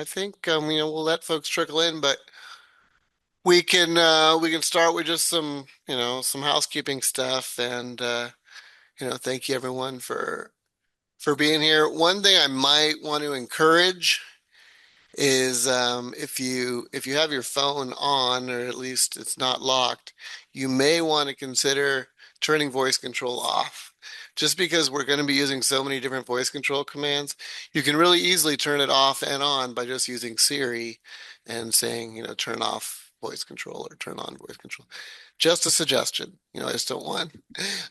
think we'll let folks trickle in, but we can start with just some some housekeeping stuff, and thank you everyone for being here. One thing I might want to encourage is if you have your phone on, or at least it's not locked, you may want to consider turning voice control off. Just because we're going to be using so many different voice control commands, you can really easily turn it off and on by just using Siri and saying, turn off voice control or turn on voice control. Just a suggestion. I just don't want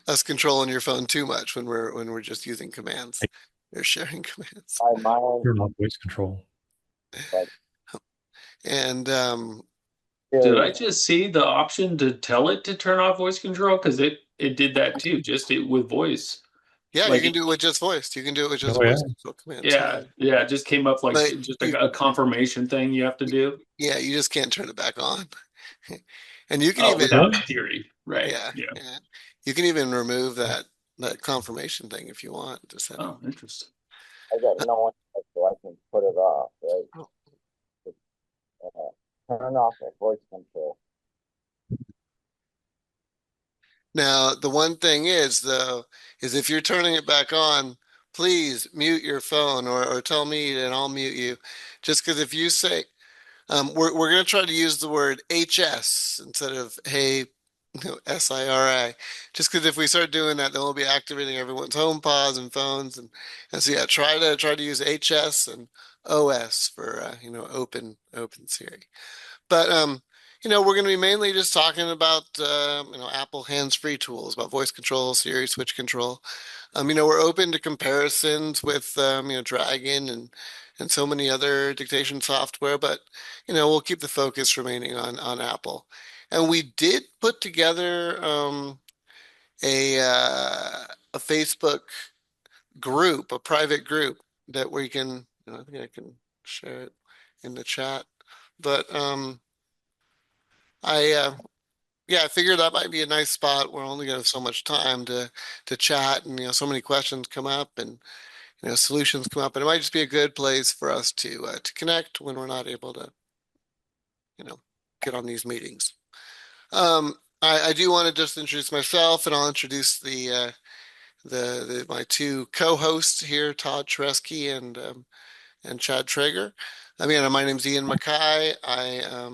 us controlling your phone too much when we're just using commands or sharing commands. My Turn off voice control. but And Did Siri, I just see the option to tell it to turn off voice control? Because it did that too, just with voice. yeah, you Like, can do it with just voice. You can do it with just Oh, yeah. voice control commands. yeah, yeah, it just came up like But just a confirmation thing you have to do. yeah, you just can't turn it back on. And you can Oh, even, without a theory. Right. yeah, Yeah. yeah, you can even remove that confirmation thing if you want. Just have, Oh, interesting. I got no one, so I can put it off, right? Turn off the voice control. now, the one thing is though, is if you're turning it back on, please mute your phone or tell me and I'll mute you. Just because if you say, we're going to try to use the word HS instead of hey, SIRI. Just because if we start doing that, then we'll be activating everyone's home pods and phones, and so yeah, try to use HS and OS for open Siri. But we're going to be mainly just talking about Apple hands-free tools, about voice control, Siri switch control. We're open to comparisons with Dragon and so many other dictation software, but we'll keep the focus remaining on Apple. And we did put together a Facebook group, a private group that we can, I think I can share it in the chat. But I yeah, I figured that might be a nice spot. We're only going to have so much time to chat, and so many questions come up, and solutions come up, and it might just be a good place for us to connect when we're not able to get on these meetings. I do want to just introduce myself, and I'll introduce my two co-hosts here, Todd Scheresky and Chad Traeger. I mean, my name's Ian Mackay. I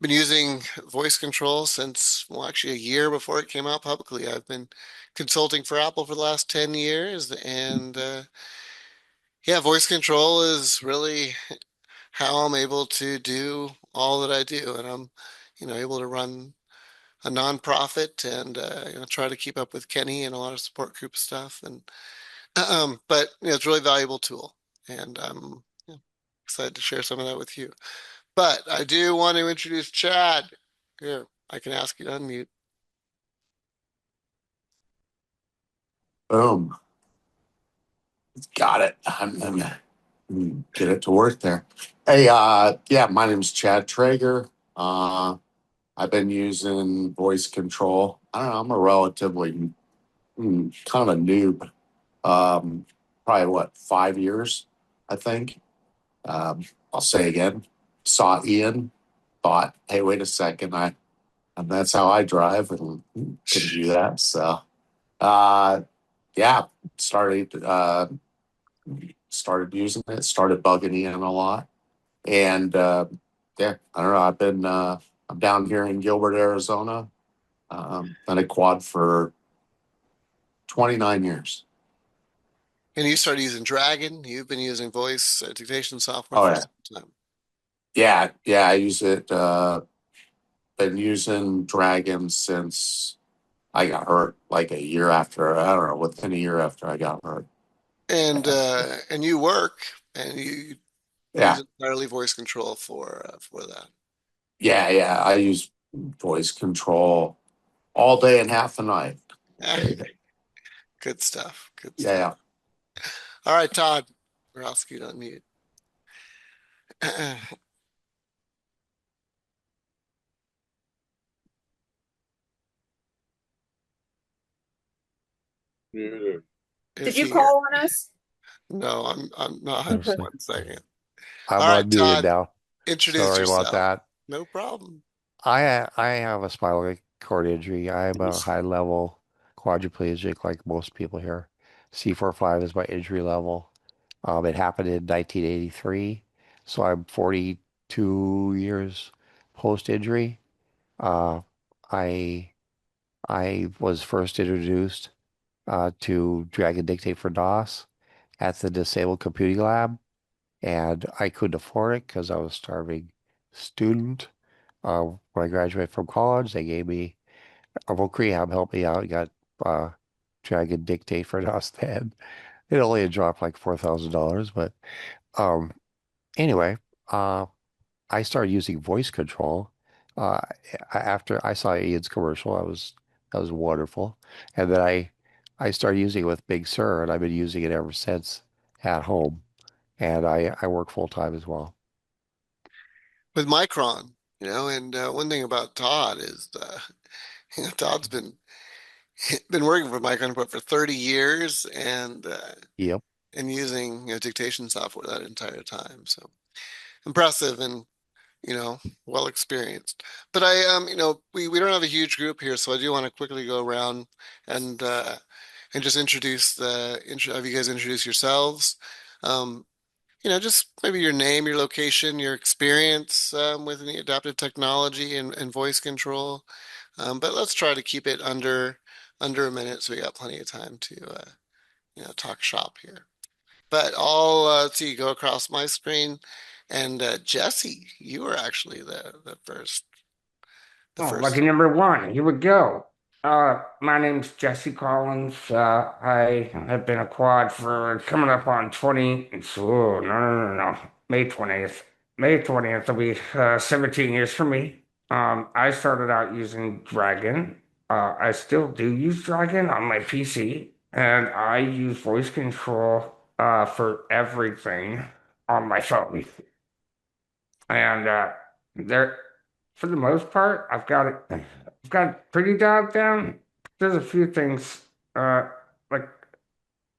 been using voice control since, well, actually a year before it came out publicly. I've been consulting for Apple for the last 10 years, and yeah, voice control is really how I'm able to do all that I do, and I'm able to run a nonprofit and try to keep up with Kenny and a lot of support group stuff. And but it's a really valuable tool, and I'm excited to share some of that with you. But I do want to introduce Chad. Here, I can ask you to unmute. Boom. Got it. I'm gonna get it to work there. Hey, yeah, my name's Chad Traeger. I've been using voice control. I don't know, I'm a relatively kind of a noob. Probably what, 5 years, I think. I'll say again, saw Ian, thought, hey, wait a second, and that's how I drive and can do that. So uh yeah, started started using it, started bugging Ian a lot. And yeah, I don't know. I'm down here in Gilbert, Arizona. Been a quad for 29 years. And you started using Dragon. You've been using voice dictation software Oh for yeah. some time. Yeah, I use it. Been using Dragon since I got hurt, like a year after, I don't know, within a year after I got hurt. And you work and you use Yeah, entirely voice control for that. yeah. I use voice control all day and half the night. Good stuff. Good Yeah, stuff. yeah. All right, Todd. Borowski, unmute. Did If you you call on us? no, I'm not. No, so 1 second. I'm All right, unmuted Todd, now. introduce Sorry about yourself. that. No problem. I have a spinal cord injury. I'm a high level quadriplegic like most people here. C45 is my injury level. It happened in 1983, so I'm 42 years post injury. Uh, I I was first introduced to drag and dictate for DOS at the Disabled Computing Lab, and I couldn't afford it because I was a starving student. When I graduated from college, they gave me a voc rehab, helped me out. Got uh, drag and dictate for DOS then. It only had dropped like $4,000, but um, anyway, uh, I started using voice control uh, after I saw Ian's commercial. That was wonderful, and then I started using it with Big Sur, and I've been using it ever since at home. And I work full time as well. With Micron, and one thing about Todd is, Todd's been working for Micron for 30 years Yep. and using dictation software that entire time. So impressive and well experienced. But we don't have a huge group here, so I do want to quickly go around and uh, and just have you guys introduce yourselves. Um, just maybe your name, your location, your experience with any adaptive technology and voice control. But let's try to keep it under a minute, so we got plenty of time to talk shop here. But I'll see, go across my screen, and Jesse, you were actually the Oh, lucky first. number one. Here we go. My name's Jesse Collins. I have been a quad for coming up on 20. Oh, no. May 20th. May 20th will be 17 years for me. I started out using Dragon. I still do use Dragon on my PC, and I use voice control for everything on my phone. And there, for the most part, I've got it pretty dialed down. There's a few things, like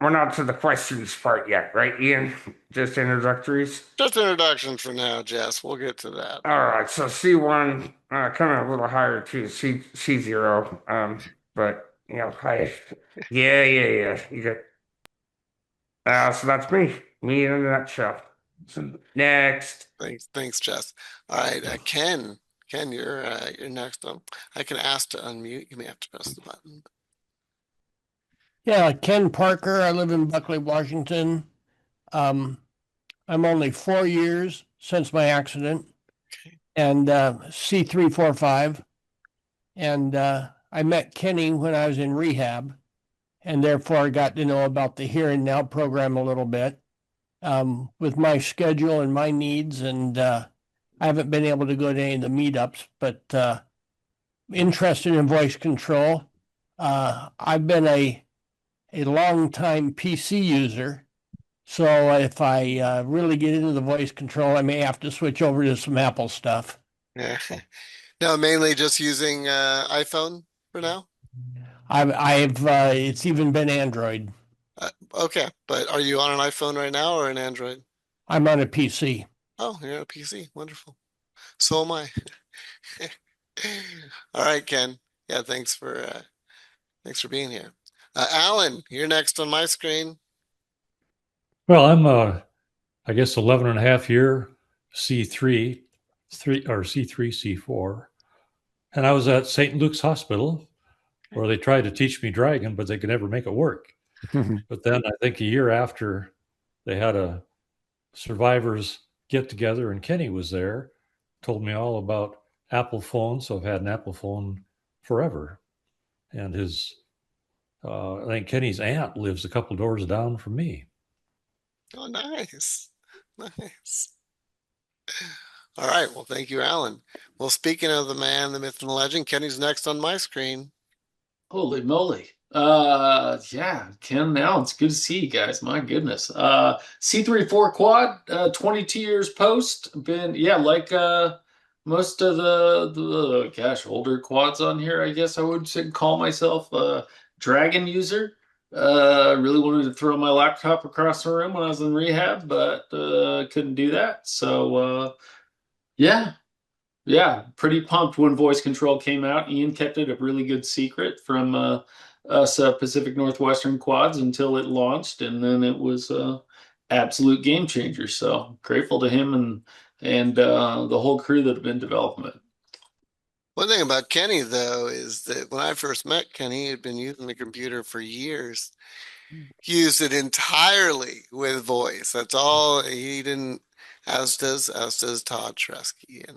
we're not to the questions part yet, right, Ian? Just introductories. Just introductions for now, Jess. We'll get to that. All right, so C1, kind of a little higher too, C0. But hi. Yeah. You get so that's me in a nutshell. So next. Thanks, Jess. All right, Ken. Ken, you're next. I can ask to unmute. You may have to press the button. Yeah, Ken Parker. I live in Buckley, Washington. I'm only 4 years since my accident, Okay. and C345. And I met Kenny when I was in rehab, and therefore I got to know about the Here and Now program a little bit. With my schedule and my needs, and I haven't been able to go to any of the meetups, but interested in voice control. I've been a long time PC user. So if I really get into the voice control, I may have to switch over to some Apple stuff. Yeah. No, mainly just using iPhone for now. I've it's even been Android. Okay, but are you on an iPhone right now or an Android? I'm on a PC. Oh, you're on a PC. Wonderful. So am I. All right, Ken. Yeah, thanks for being here. Alan, you're next on my screen. Well, I'm I guess 11 and a half year C3, C3, C4. And I was at St. Luke's Hospital where they tried to teach me Dragon, but they could never make it work. But then I think a year after they had a survivors get together and Kenny was there, told me all about Apple phones. So I've had an Apple phone forever. And I think Kenny's aunt lives a couple doors down from me. Oh, nice. Nice. All right. Well, thank you, Alan. Well, speaking of the man, the myth, and the legend, Kenny's next on my screen. Holy moly. Yeah, Ken now it's good to see you guys. My goodness. C34 quad, 22 years post. Been like most of the older quads on here, I guess I would call myself a Dragon user. Really wanted to throw my laptop across the room when I was in rehab, but couldn't do that. So yeah, yeah, pretty pumped when voice control came out. Ian kept it a really good secret from us Pacific Northwestern quads until it launched, and then it was absolute game changer. So grateful to him and the whole crew that have been developing it. One thing about Kenny, though, is that when I first met Kenny, he had been using the computer for years. He used it entirely with voice. That's all he didn't, as does Todd Scheresky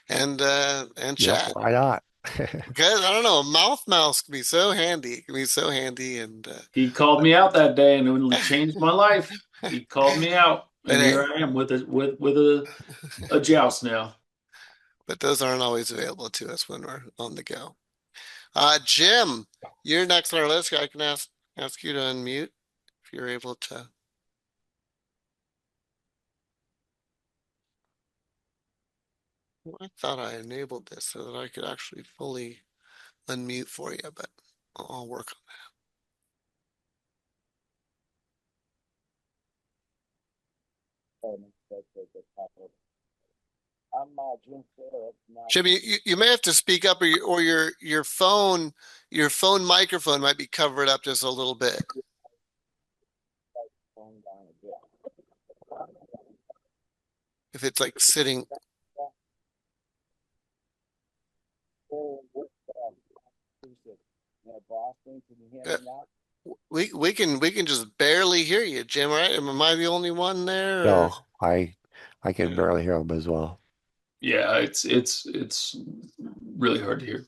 and Yep, Chad. why not? Because I don't know, a mouth mouse can be so handy. It can be so handy, and He called me out that day, and it changed my life. He called me out, but and hey, here I am with a joust now. but those aren't always available to us when we're on the go. Jim, you're next on our list. I can ask you to unmute if you're able to. Well, I thought I enabled this so that I could actually fully unmute for you, but I'll work on I'm Jim Taylor. that. Jim, you may have to speak up, or your phone microphone might be covered up just a little bit. If it's like sitting, Boston, can you hear uh, me now? we can just barely hear you, Jim. Right? Am I the only one there? Or? No, I can Yeah, barely hear them as well. yeah, it's really hard to hear.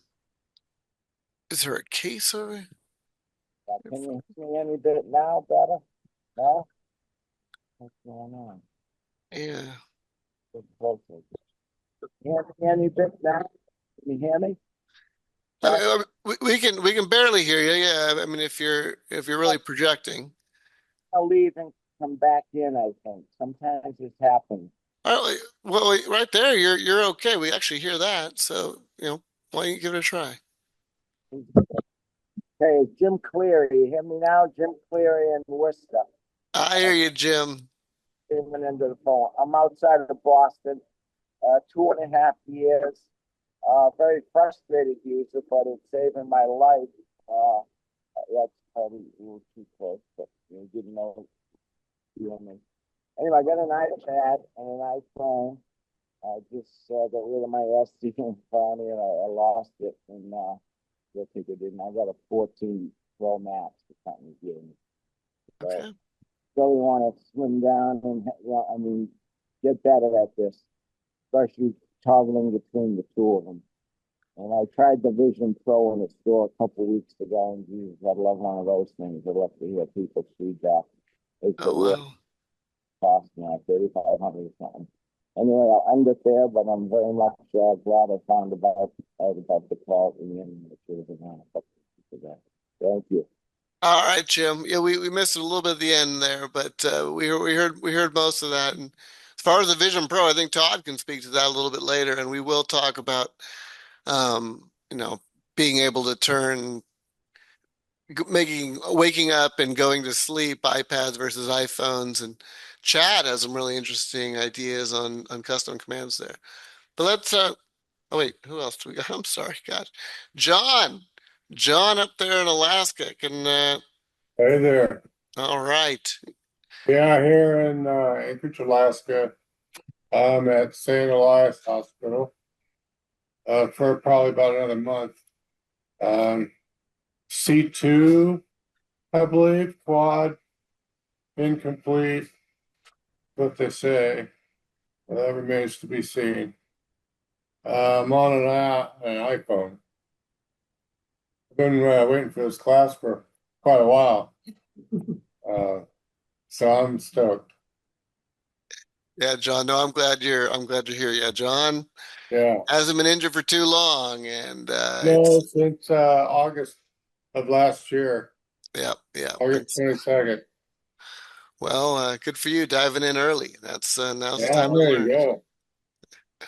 Is there a case over? Can you hear me any bit now better? No? What's going on? Yeah. Get closer. Hear me any bit now? Can you hear me? We can barely hear you. Yeah. I mean, if you're really projecting. I'll leave and come back in, I think. Sometimes this happens. All right, well, right there, you're okay. We actually hear that. So, why don't you give it a try? Hey, Jim Cleary. You hear me now? Jim Cleary in Worcester. I hear you, Jim. Even into the phone. I'm outside of Boston, 2.5 years. Very frustrated user, but it's saving my life. That's probably a little too close, but you didn't know. You know me. Anyway, I got an iPad and an iPhone. I just got rid of my SD and finally, and I lost it, and I think it didn't. I got a 14 Pro Max the company's giving me. So Okay. really want to slim down and I mean, get better at this, especially toggling between the two of them. And I tried the Vision Pro in the store a couple of weeks ago, and Jesus, I love one of those things. I love to hear people's feedback. It's a Oh, real wow. cost now, 3,500 or something. Anyway, I'll end it there, but I'm very much glad I found about the call in the end. It should have been on a couple of weeks ago. Thank you. All right, Jim. Yeah, we missed it a little bit at the end there, but we heard most of that. And as far as the Vision Pro, I think Todd can speak to that a little bit later, and we will talk about being able to turn waking up and going to sleep iPads versus iPhones. And Chad has some really interesting ideas on custom commands there. But let's oh wait, who else do we got? I'm sorry, gosh. John. John up there in Alaska can Hey there. all right. Yeah, here in Anchorage, Alaska. I'm at St. Elias Hospital for probably about another month. C2, I believe, quad, incomplete, what they say. That remains to be seen. I'm on an iPhone. I've been waiting for this class for quite a while. So I'm stoked. Yeah, John. No, I'm glad you're here. Yeah, John Yeah. hasn't been injured for too long, and No, it's since August of last year, yeah, yeah. August It's 22nd. well, good for you diving in early. That's now's the Yeah, time I'm to ready to learn. go.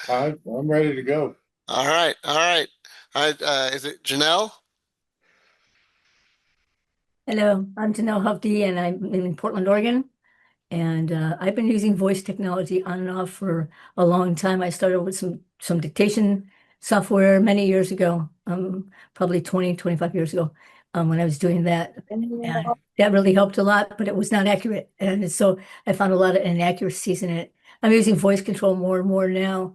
I'm ready to go. All right, all right, all right. Is it Janelle? Hello, I'm Janelle Hovde and I'm in Portland, Oregon. And I've been using voice technology on and off for a long time. I started with some dictation software many years ago, probably 20, 25 years ago, when I was doing that. And that really helped a lot, but it was not accurate. And so I found a lot of inaccuracies in it. I'm using voice control more and more now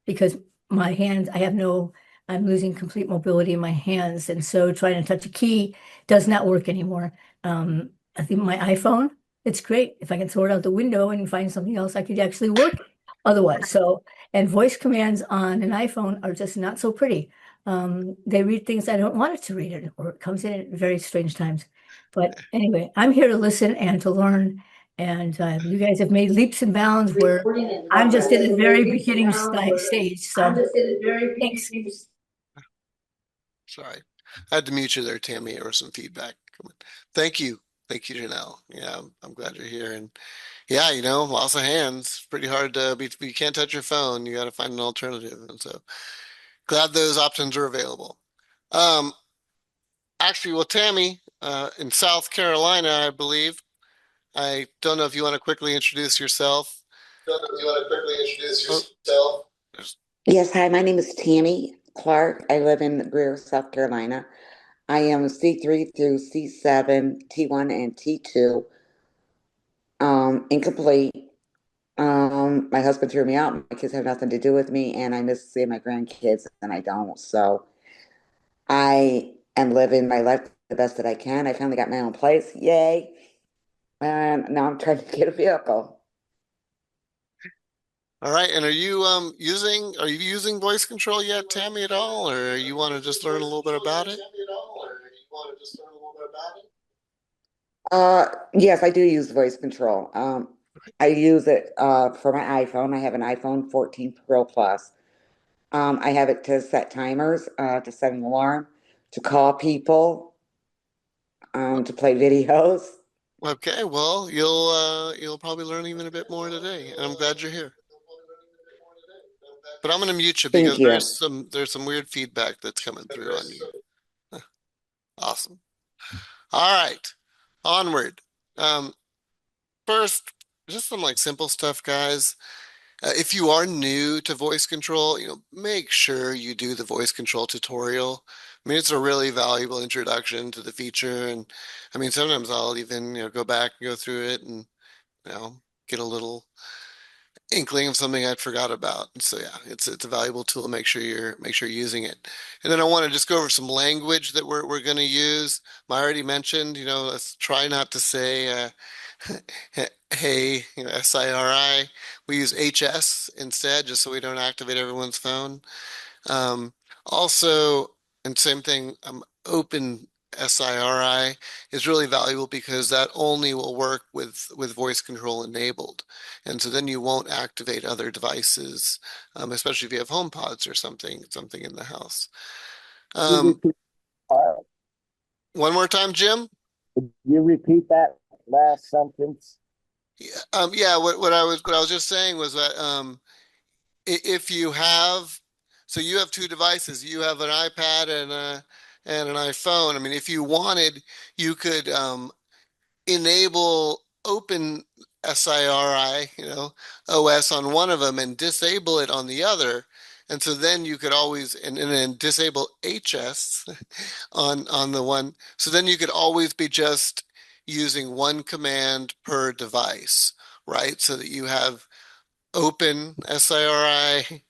because my hands, I'm losing complete mobility in my hands. And so trying to touch a key does not work anymore. I think my iPhone, it's great. If I can throw it out the window and find something else, I could actually work otherwise. So, and voice commands on an iPhone are just not so pretty. They read things I don't want it to read it, or it comes in at very strange times. But anyway, I'm here to listen and to learn. And you guys have made leaps and bounds where I'm just in the very beginning stage. So thanks. Sorry. I had to mute you there, Tammy, or some feedback. Thank you. Thank you, Janelle. Yeah, I'm glad you're here. And yeah, loss of hands. Pretty hard to be, you can't touch your phone. You got to find an alternative. And so glad those options are available. Um, Actually, well, Tammy, in South Carolina, I believe. I don't know if you want to quickly introduce yourself. Oh, Yes, hi, my name is Tammy Clark. I live in Greer, South Carolina. I am C3 through C7, T1 and T2, incomplete. My husband threw me out. My kids have nothing to do with me, and I miss seeing my grandkids, and I don't. So I am living my life the best that I can. I finally got my own place. Yay. And now I'm trying to get a vehicle. all right. And are you using voice control yet, Tammy, at all? Or you want to just learn a little bit about it? Yes, I do use voice control. I use it for my iPhone. I have an iPhone 14 Pro Plus. I have it to set timers, to set an alarm, to call people, to play videos. Okay, well, you'll probably learn even a bit more today, and I'm glad you're here. But I'm going to mute you Thank because you. there's some weird feedback that's coming through on you. Awesome. All right, onward. Um, First, just some like simple stuff, guys. If you are new to voice control, make sure you do the voice control tutorial. I mean, it's a really valuable introduction to the feature, and I mean, sometimes I'll even go back and go through it and get a little inkling of something I'd forgot about. And so yeah, it's a valuable tool. Make sure you're using it. And then I want to just go over some language that we're going to use. I already mentioned, let's try not to say hey, SIRI. We use HS instead, just so we don't activate everyone's phone. Um, Also, and same thing, open SIRI is really valuable because that only will work with voice control enabled. And so then you won't activate other devices, especially if you have HomePods or something in the house. One more time, Jim. Could you repeat that last sentence? Yeah, what I was just saying was that if you have, so you have two devices, you have an iPad and an iPhone. I mean, if you wanted, you could enable open SIRI, OS on one of them and disable it on the other. And so then you could always and then disable HS on the one. So then you could always be just using one command per device, right? So that you have open SIRI.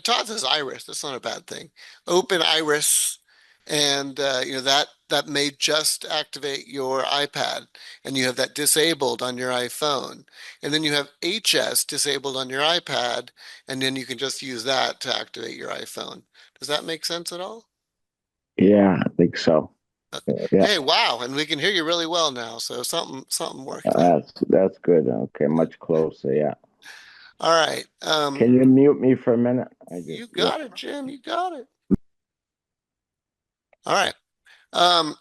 Todd says Iris. That's not a bad thing. Open Iris, and that may just activate your iPad, and you have that disabled on your iPhone, and then you have HS disabled on your iPad, and then you can just use that to activate your iPhone. Does that make sense at all? Yeah, I think so. Yeah, Hey, wow, and we can hear you really well now, so something worked out. that's good. Okay, much closer. Yeah. All right. Can you mute me for a minute? You got it, Jim. You got it. All right. I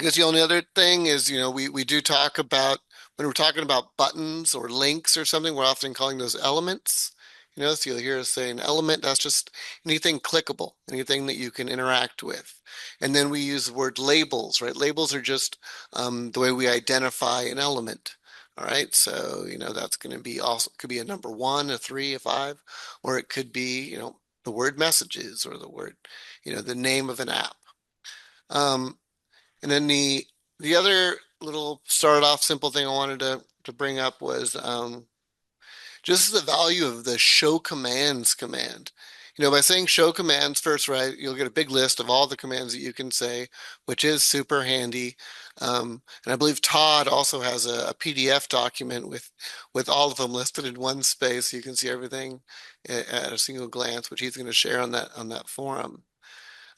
guess the only other thing is, we do talk about when we're talking about buttons or links or something, we're often calling those elements. you notice you'll hear us say an element, that's just anything clickable, anything that you can interact with. And then we use the word labels, right? Labels are just the way we identify an element. All right, so that's going to be also could be a number one, a three, a five, or it could be the word messages or the word the name of an app. Um, and then the other little start off simple thing I wanted to bring up was just the value of the show commands command. By saying show commands first, right, you'll get a big list of all the commands that you can say, which is super handy. And I believe Todd also has a PDF document with all of them listed in one space. So you can see everything at a single glance, which he's going to share on that forum.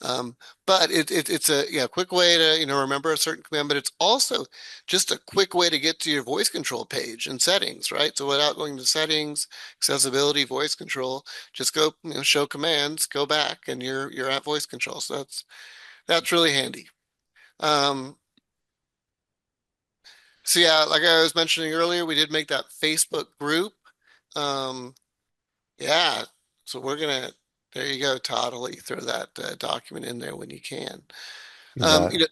But it's a quick way to remember a certain command, but it's also just a quick way to get to your voice control page and settings, right? So without going to settings, accessibility, voice control, just go show commands, go back, and you're at voice control. So that's really handy. So yeah, like I was mentioning earlier, we did make that Facebook group. Yeah, so there you go, Todd. I'll let you throw that document in there when you can. You bet.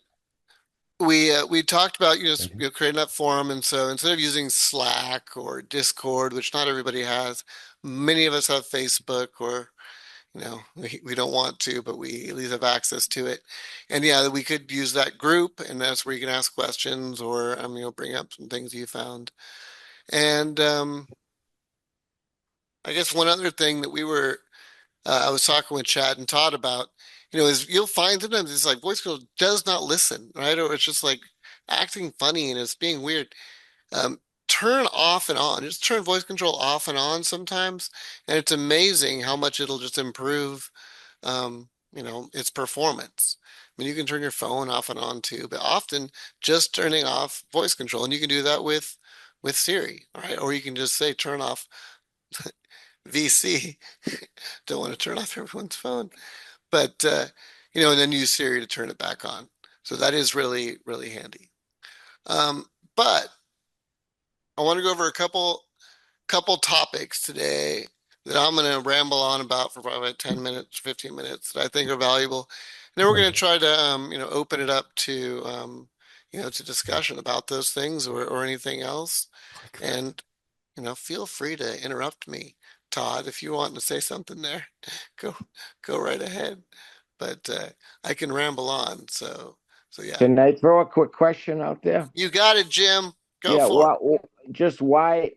We talked about creating that forum, and so instead of using Slack or Discord, which not everybody has, many of us have Facebook, or we don't want to, but we at least have access to it. And yeah, we could use that group, and that's where you can ask questions or bring up some things you found. And I guess one other thing that I was talking with Chad and Todd about, is you'll find sometimes it's like voice control does not listen, right? Or it's just like acting funny and it's being weird. Turn off and on, just turn voice control off and on sometimes. And it's amazing how much it'll just improve, its performance. I mean, you can turn your phone off and on too, but often just turning off voice control, and you can do that with Siri, right? Or you can just say turn off VC. Don't want to turn off everyone's phone, but and then use Siri to turn it back on. So that is really, really handy. But I want to go over a couple topics today that I'm going to ramble on about for probably 10 minutes, 15 minutes that I think are valuable. And then we're going to try to open it up to to discussion about those things or anything else. And feel free to interrupt me, Todd, if you want to say something there. Go right ahead. But I can ramble on. So yeah. Can I throw a quick question out there? You got it, Jim. Go Yeah, for it. just why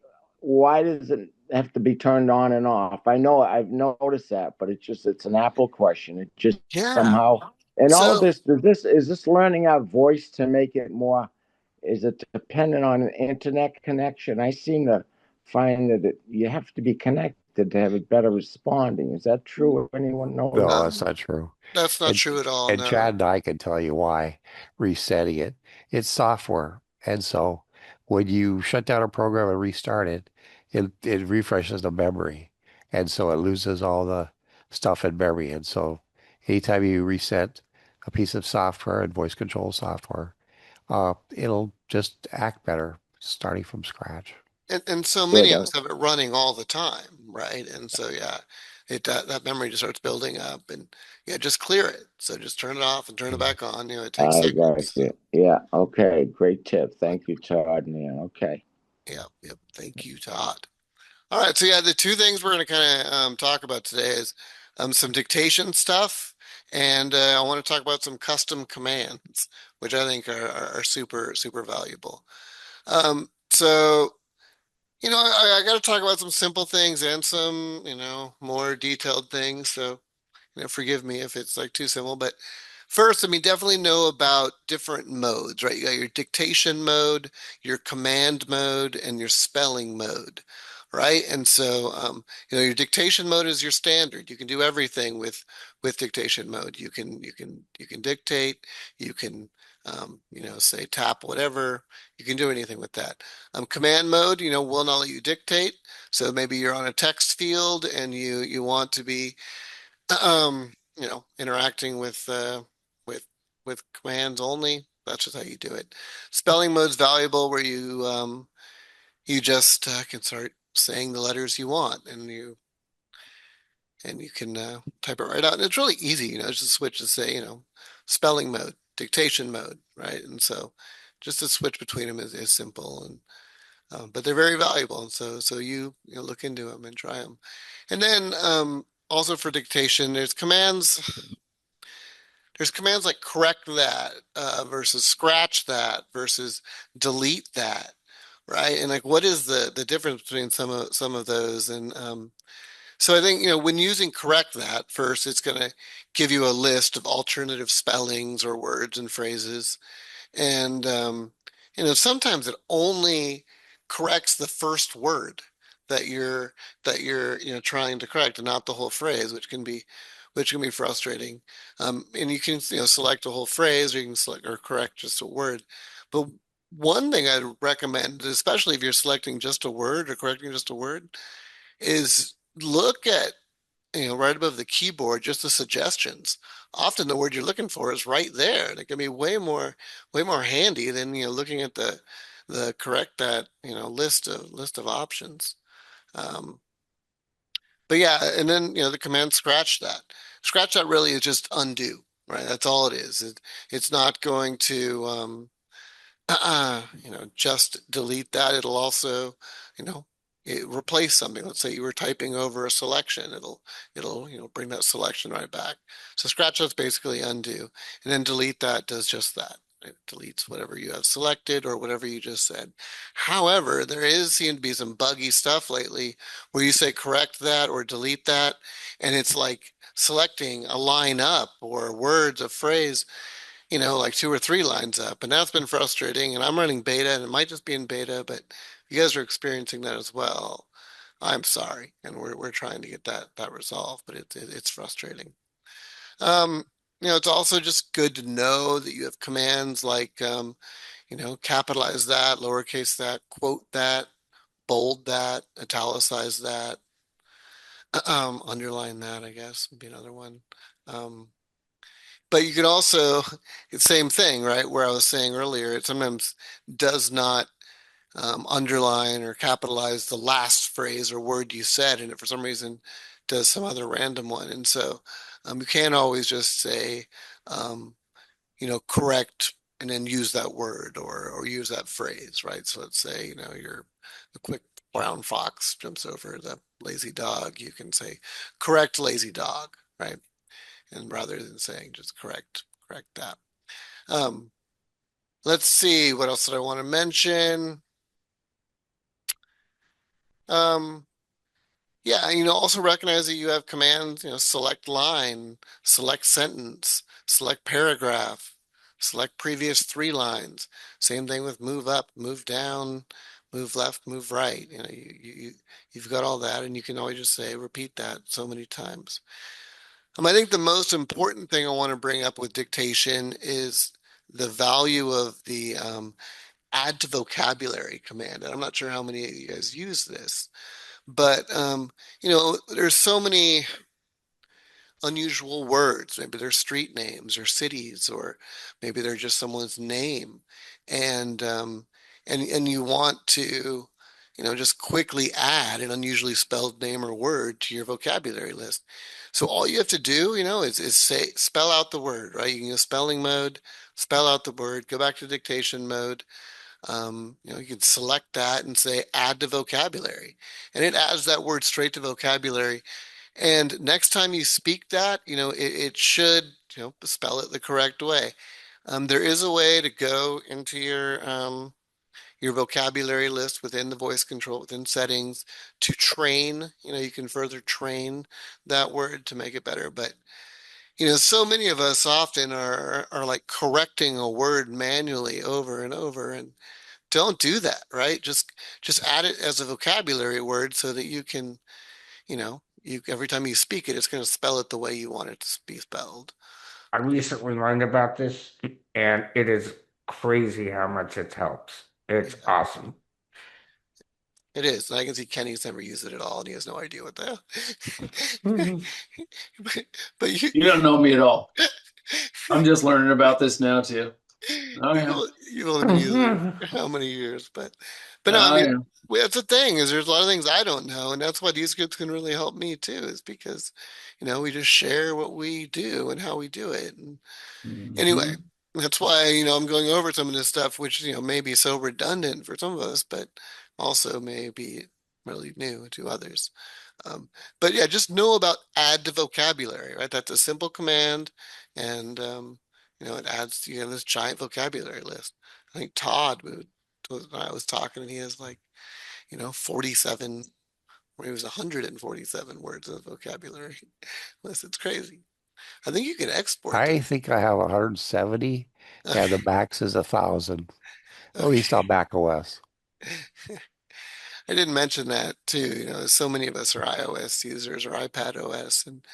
does it have to be turned on and off? I know I've noticed that, but it's an Apple question. It just Yeah. somehow, and all of So this is this learning our voice to make it more, is it dependent on an internet connection? I seem to find that you have to be connected to have it better responding. Is that true? Anyone know No, that? that's not true. that's not And, true at all. and No. Chad and I can tell you why resetting it. It's software. And so when you shut down a program and restart it, it refreshes the memory. And so it loses all the stuff in memory. And so anytime you reset a piece of software and voice control software, it'll just act better starting from scratch. And so many Good. of us have it running all the time, right? And so yeah, that memory just starts building up, and yeah, just clear it. So just turn it off and turn it back on. It takes I got seconds. you. Yeah. Okay. Great tip. Thank you, Todd. Yeah. Okay. Yep. Thank you, Todd. All right, so yeah, the two things we're going to kind of talk about today is some dictation stuff, and I want to talk about some custom commands, which I think are super, super valuable. So, I got to talk about some simple things and some, more detailed things. So, forgive me if it's like too simple, but first, I mean, definitely know about different modes, right? You got your dictation mode, your command mode, and your spelling mode, right? And so, your dictation mode is your standard. You can do everything with dictation mode. You can dictate, you can, say tap whatever. You can do anything with that. Command mode, will not let you dictate. So maybe you're on a text field and you want to be interacting with with commands only. That's just how you do it. Spelling mode's valuable where you just can start saying the letters you want, and and you can type it right out. And it's really easy, just to switch to say, spelling mode, dictation mode, right? And so just to switch between them is simple, and but they're very valuable. And so you look into them and try them. And then also for dictation, there's commands like correct that versus scratch that versus delete that, right? And like, what is the difference between some of those? And so I think, when using correct that first, it's going to give you a list of alternative spellings or words and phrases. And, sometimes it only corrects the first word that you're trying to correct and not the whole phrase, which can be frustrating. And you can, select a whole phrase, or you can select or correct just a word. But one thing I'd recommend, especially if you're selecting just a word or correcting just a word, is look at, right above the keyboard, just the suggestions. Often the word you're looking for is right there, and it can be way more handy than, looking at the correct that, list of options. Um, but yeah, and then, the command scratch that. Scratch that really is just undo, right? That's all it is. It's not going to, just delete that. It'll also, you know, replace something. Let's say you were typing over a selection. It'll, bring that selection right back. So scratch that's basically undo, and then delete that does just that. It deletes whatever you have selected or whatever you just said. However, there is seem to be some buggy stuff lately where you say correct that or delete that, and it's like selecting a line up or words, a phrase, like 2 or 3 lines up. And that's been frustrating. And I'm running beta, and it might just be in beta, but you guys are experiencing that as well. I'm sorry. And we're trying to get that resolved, but it's frustrating. Um, it's also just good to know that you have commands like, capitalize that, lowercase that, quote that, bold that, italicize that, underline that, I guess would be another one. But you could also, it's same thing, right? Where I was saying earlier, it sometimes does not underline or capitalize the last phrase or word you said, and it for some reason does some other random one. And so you can't always just say, um, correct and then use that word or use that phrase, right? So let's say, you're the quick brown fox jumps over the lazy dog. You can say, correct lazy dog, right? And rather than saying just correct that. Um, let's see, what else did I want to mention? Um, yeah, also recognize that you have commands, select line, select sentence, select paragraph, select previous 3 lines. Same thing with move up, move down, move left, move right. You've got all that, and you can always just say, repeat that so many times. I think the most important thing I want to bring up with dictation is the value of the add to vocabulary command. And I'm not sure how many of you guys use this, but there's so many unusual words. Maybe they're street names or cities, or maybe they're just someone's name, and you want to, just quickly add an unusually spelled name or word to your vocabulary list. So all you have to do, is spell out the word, right? You can use spelling mode, spell out the word, go back to dictation mode. You can select that and say add to vocabulary, and it adds that word straight to vocabulary. And next time you speak that, it should, spell it the correct way. There is a way to go into your vocabulary list within the voice control, within settings, to train. You can further train that word to make it better. But so many of us often are like correcting a word manually over and over, and don't do that, right? Just add it as a vocabulary word so that you can, every time you speak it, it's going to spell it the way you want it to be spelled. I recently learned about this, and it is crazy how much it helps. It's Yeah, awesome. it is. And I can see Kenny's never used it at all, and he has no idea what the hell. but you, You don't know me at all. I'm just learning about this now too. Oh yeah. you've only been using it for how many years? But But no, I mean, yeah. that's the thing is there's a lot of things I don't know, and that's why these groups can really help me too, is because, we just share what we do and how we do it. And anyway, Mhm. that's why, I'm going over some of this stuff, which, may be so redundant for some of us, but also may be really new to others. Um, but yeah, just know about add to vocabulary, right? That's a simple command, and it adds this giant vocabulary list. I think Todd when I was talking, and he has like 47, or he was 147 words of vocabulary list. It's crazy. I think you can export I those. think I have 170 and the max is 1,000, at least on Okay. Mac OS. I didn't mention that too. So many of us are iOS users or iPad OS, and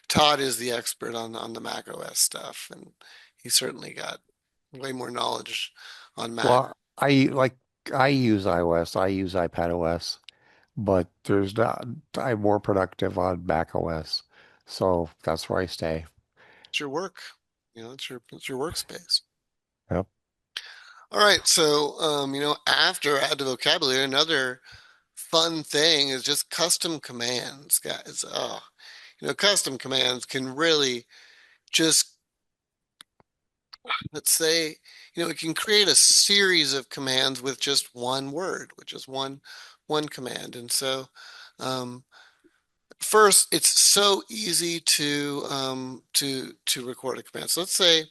Todd is the expert on the Mac OS stuff, and he certainly got way more knowledge on Mac. Well, I use iOS, I use iPad OS, but there's not I'm more productive on Mac OS. So that's where I stay. It's your work, it's your workspace. Yep. All right, so after add to vocabulary, another fun thing is just custom commands, guys. Oh, custom commands can really just, let's say, it can create a series of commands with just one word, which is one command. And so, um, first, it's so easy to record a command. So let's say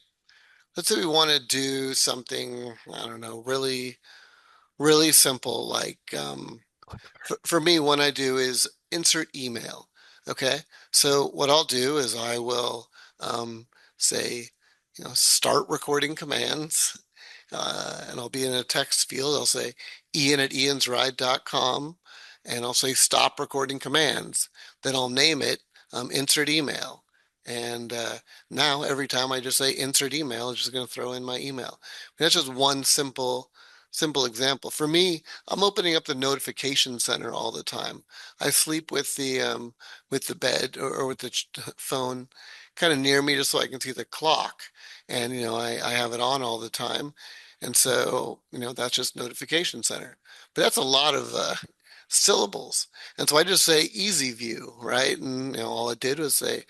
we want to do something, I don't know, really really simple, like for me, what I do is insert email. Okay. So what I'll do is I will um, say, start recording commands. And I'll be in a text field. I'll say ian@iansride.com, and I'll say stop recording commands. Then I'll name it insert email. And now every time I just say insert email, it's just going to throw in my email. That's just one simple example. For me, I'm opening up the notification center all the time. I sleep with the bed, or with the phone kind of near me, just so I can see the clock. And I have it on all the time. And so, that's just notification center. But that's a lot of syllables. And so I just say easy view, right? And all I did was say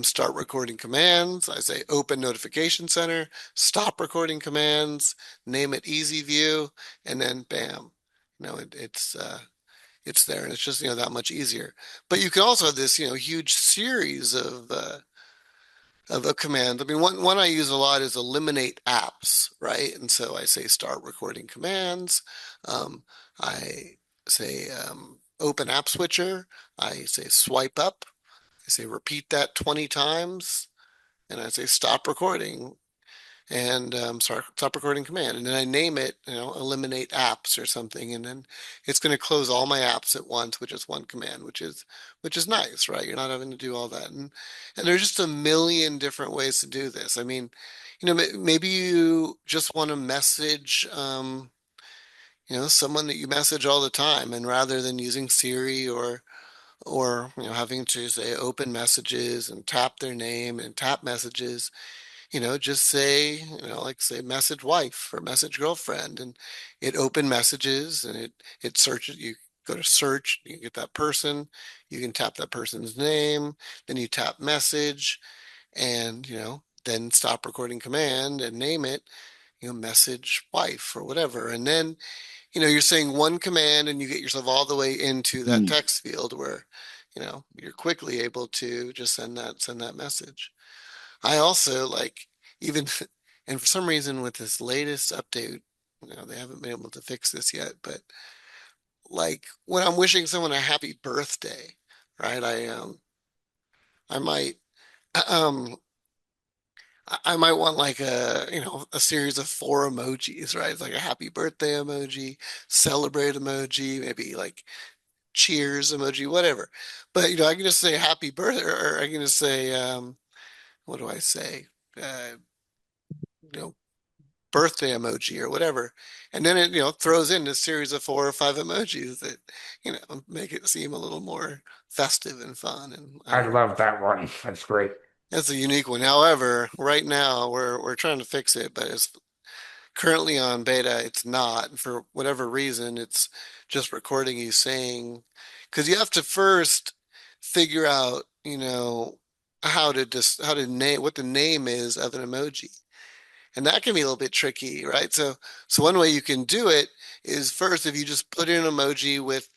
start recording commands. I say open notification center, stop recording commands, name it easy view, and then bam, it's there, and it's just that much easier. But you can also have this huge series of a command. I mean, one I use a lot is eliminate apps, right? And so I say start recording commands. I say open app switcher. I say swipe up. I say repeat that 20 times. And I say stop recording, and stop recording command. And then I name it, eliminate apps or something. And then it's going to close all my apps at once, which is one command, which is nice, right? You're not having to do all that. And there's just a million different ways to do this. I mean, maybe you just want to message, someone that you message all the time, and rather than using Siri or having to say open messages and tap their name and tap messages, just say, like say message wife or message girlfriend, and it open messages, and it searches. You go to search, you get that person, you can tap that person's name, then you tap message, and then stop recording command and name it, message wife or whatever. And then you're saying one command, and you get yourself all the way into that text field where you're quickly able to just send that message. I also like, even, and for some reason with this latest update, they haven't been able to fix this yet, but like when I'm wishing someone a happy birthday, right? I might um I might want like a series of four emojis, right? It's like a happy birthday emoji, celebrate emoji, maybe like cheers emoji, whatever. But I can just say happy birthday, or I can just say what do I say? You know, birthday emoji or whatever. And then it, throws in a series of four or five emojis that, make it seem a little more festive and fun. And I I don't know. love that one. That's great. That's a unique one. However, right now we're trying to fix it, but it's currently on beta, it's not. And for whatever reason, it's just recording you saying, because you have to first figure out, how to name what the name is of an emoji. And that can be a little bit tricky, right? So one way you can do it is first, if you just put in an emoji with,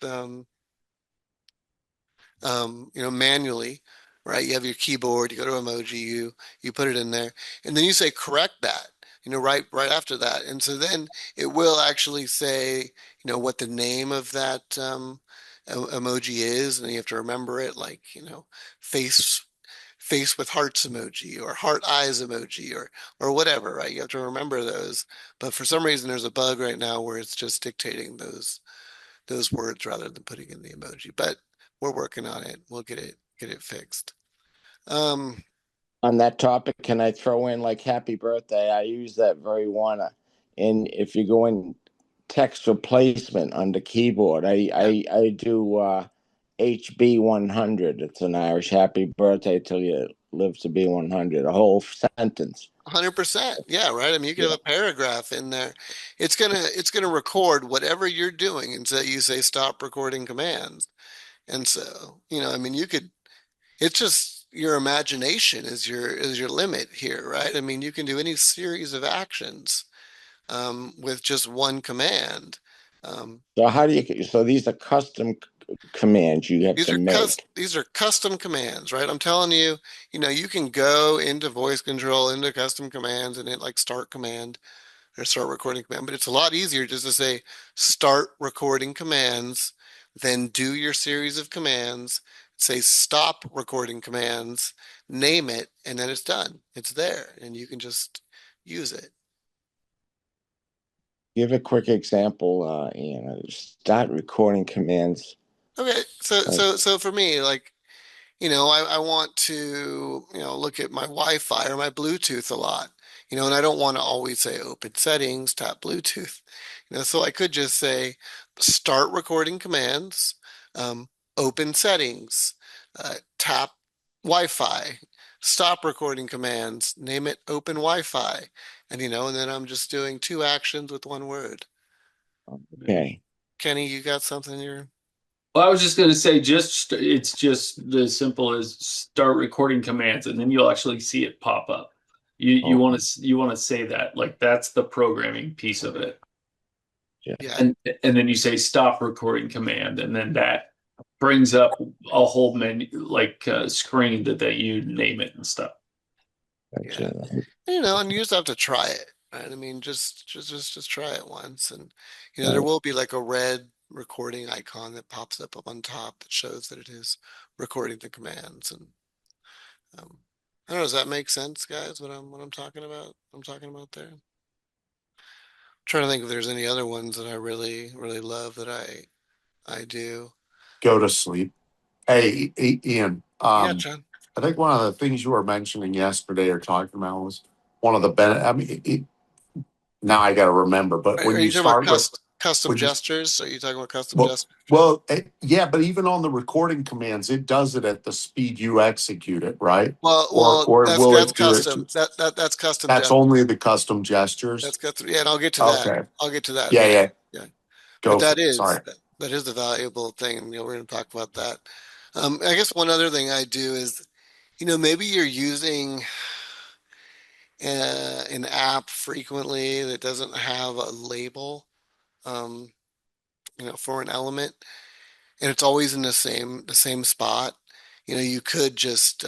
manually, right? You have your keyboard, you go to emoji, you put it in there, and then you say correct that, right after that. And so then it will actually say, what the name of that emoji is, and you have to remember it, like, face face with hearts emoji or heart eyes emoji or whatever, right? You have to remember those. But for some reason there's a bug right now where it's just dictating those words rather than putting in the emoji. But we're working on it. We'll get it fixed. Um, On that topic, can I throw in like happy birthday? I use that very one. And if you go in text replacement on the keyboard, I do HB 100. It's an Irish happy birthday till you live to be 100, a whole sentence. 100%. Yeah, right. I mean, you could Yeah. have a paragraph in there. It's gonna record whatever you're doing, and so you say stop recording commands. And so, I mean, it's just your imagination is your limit here, right? I mean, you can do any series of actions with just one command. Um, So so these are custom commands you have to make. these are custom commands, right? I'm telling you, you can go into voice control, into custom commands, and hit like start command or start recording command. But it's a lot easier just to say start recording commands, then do your series of commands, say stop recording commands, name it, and then it's done. It's there, and you can just use it. Give a quick example, start recording commands. Okay, so Like, so so for me, like, I want to, look at my Wi-Fi or my Bluetooth a lot, and I don't want to always say open settings, tap Bluetooth, so I could just say start recording commands, um, open settings, tap Wi-Fi, stop recording commands, name it open Wi-Fi, and then I'm just doing two actions with one word. okay. Kenny, you got something here? Well, I was just going to say, it's just as simple as start recording commands, and then you'll actually see it pop up. You want to say that, like, that's the programming piece of it. Yeah. And then you say stop recording command, and then that brings up a whole menu, like screen that you name it and stuff. Gotcha. And you just have to try it, right? I mean, just try it once, and there Right. will be like a red recording icon that pops up on top that shows that it is recording the commands. And I don't know, does that make sense, guys? What I'm talking about? I'm talking about there. I'm trying to think if there's any other ones that I really really love that I do. Go to sleep. Hey, Ian. Yeah, John. I think one of the things you were mentioning yesterday or talking about was one of the benefits. I mean, now I got to remember, but Are when you you talking about start with custom when you gestures? Are you talking about custom well, gestures? yeah, but even on the recording commands, it does it at the speed you execute it, right? Well, Or that's will that's it do it? custom. That's custom That's gestures. only the custom gestures. That's custom. Yeah, and I'll get to that. Okay. I'll get to that. Yeah, Yeah, yeah. yeah. But Go for it. Sorry. that is the valuable thing, and we're going to talk about that. I guess one other thing I do is, maybe you're using an app frequently that doesn't have a label, um, for an element, and it's always in the same spot. You could just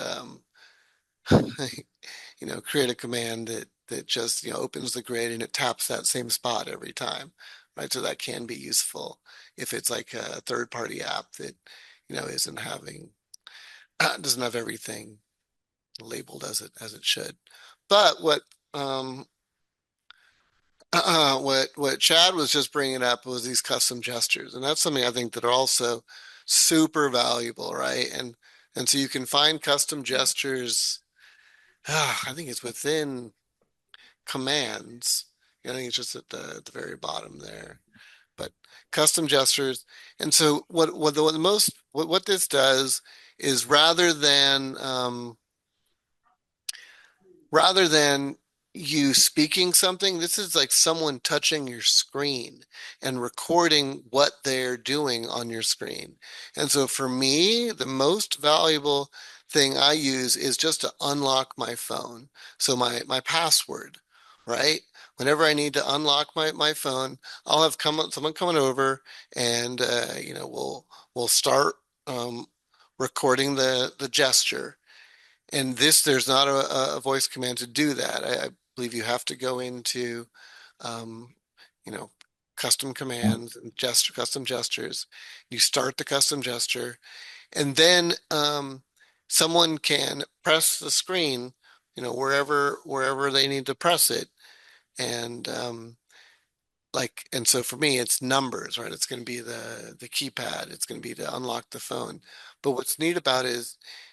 create a command that just, opens the grid and it taps that same spot every time, right? So that can be useful if it's like a third-party app that, isn't having doesn't have everything labeled as it should. But um what Chad was just bringing up was these custom gestures, and that's something I think that are also super valuable, right? And so you can find custom gestures. I think it's within commands. I think it's just at the very bottom there. But custom gestures. And so what this does is rather than you speaking something. This is like someone touching your screen and recording what they're doing on your screen. And so for me, the most valuable thing I use is just to unlock my phone. So my password, right? Whenever I need to unlock my phone, I'll have someone coming over and we'll start recording the gesture. And there's not a voice command to do that. I believe you have to go into, um, you know, custom commands and custom gestures. You start the custom gesture, and then someone can press the screen, wherever they need to press it, and and so for me it's numbers, right? It's going to be the keypad. It's going to be to unlock the phone. But what's neat about it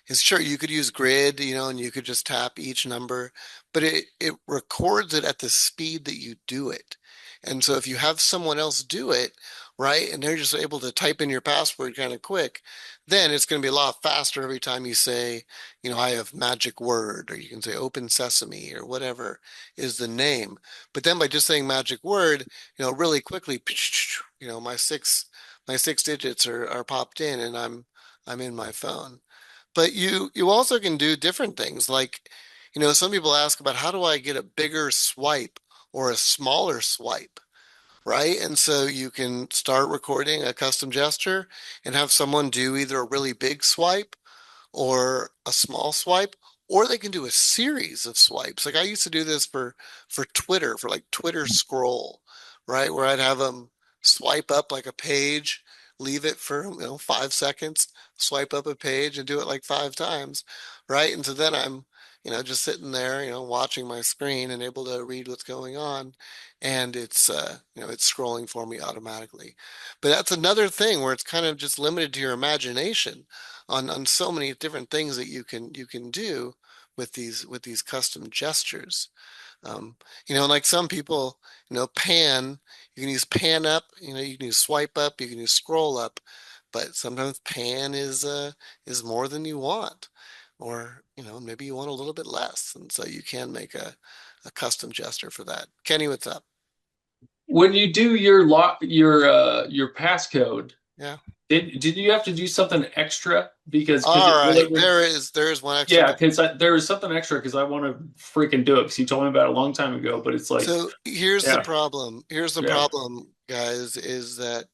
is sure you could use grid, and you could just tap each number, but it records it at the speed that you do it. And so if you have someone else do it, right, and they're just able to type in your password kind of quick, then it's going to be a lot faster every time you say, I have magic word, or you can say open sesame, or whatever is the name. But then by just saying magic word, really quickly, my six digits are popped in, and I'm in my phone. But you also can do different things. Like, some people ask about how do I get a bigger swipe or a smaller swipe, right? And so you can start recording a custom gesture and have someone do either a really big swipe or a small swipe, or they can do a series of swipes. Like I used to do this for Twitter, for like Twitter scroll, right? Where I'd have them swipe up like a page, leave it for 5 seconds, swipe up a page and do it like 5 times, right? And so then I'm just sitting there, watching my screen and able to read what's going on. And it's scrolling for me automatically. But that's another thing where it's kind of just limited to your imagination on so many different things that you can do with these custom gestures. Um, like some people, pan, you can use pan up, you can use swipe up, you can use scroll up, but sometimes pan is more than you want, or maybe you want a little bit less, and so you can make a custom gesture for that. Kenny, what's up? When you do your passcode, Yeah. did you have to do something extra because All it right. really There is one extra yeah, thing. because there was something extra because I want to freaking do it because you told me about it a long time ago, but it's like So here's the yeah, problem. Here's the yeah. problem, guys, is that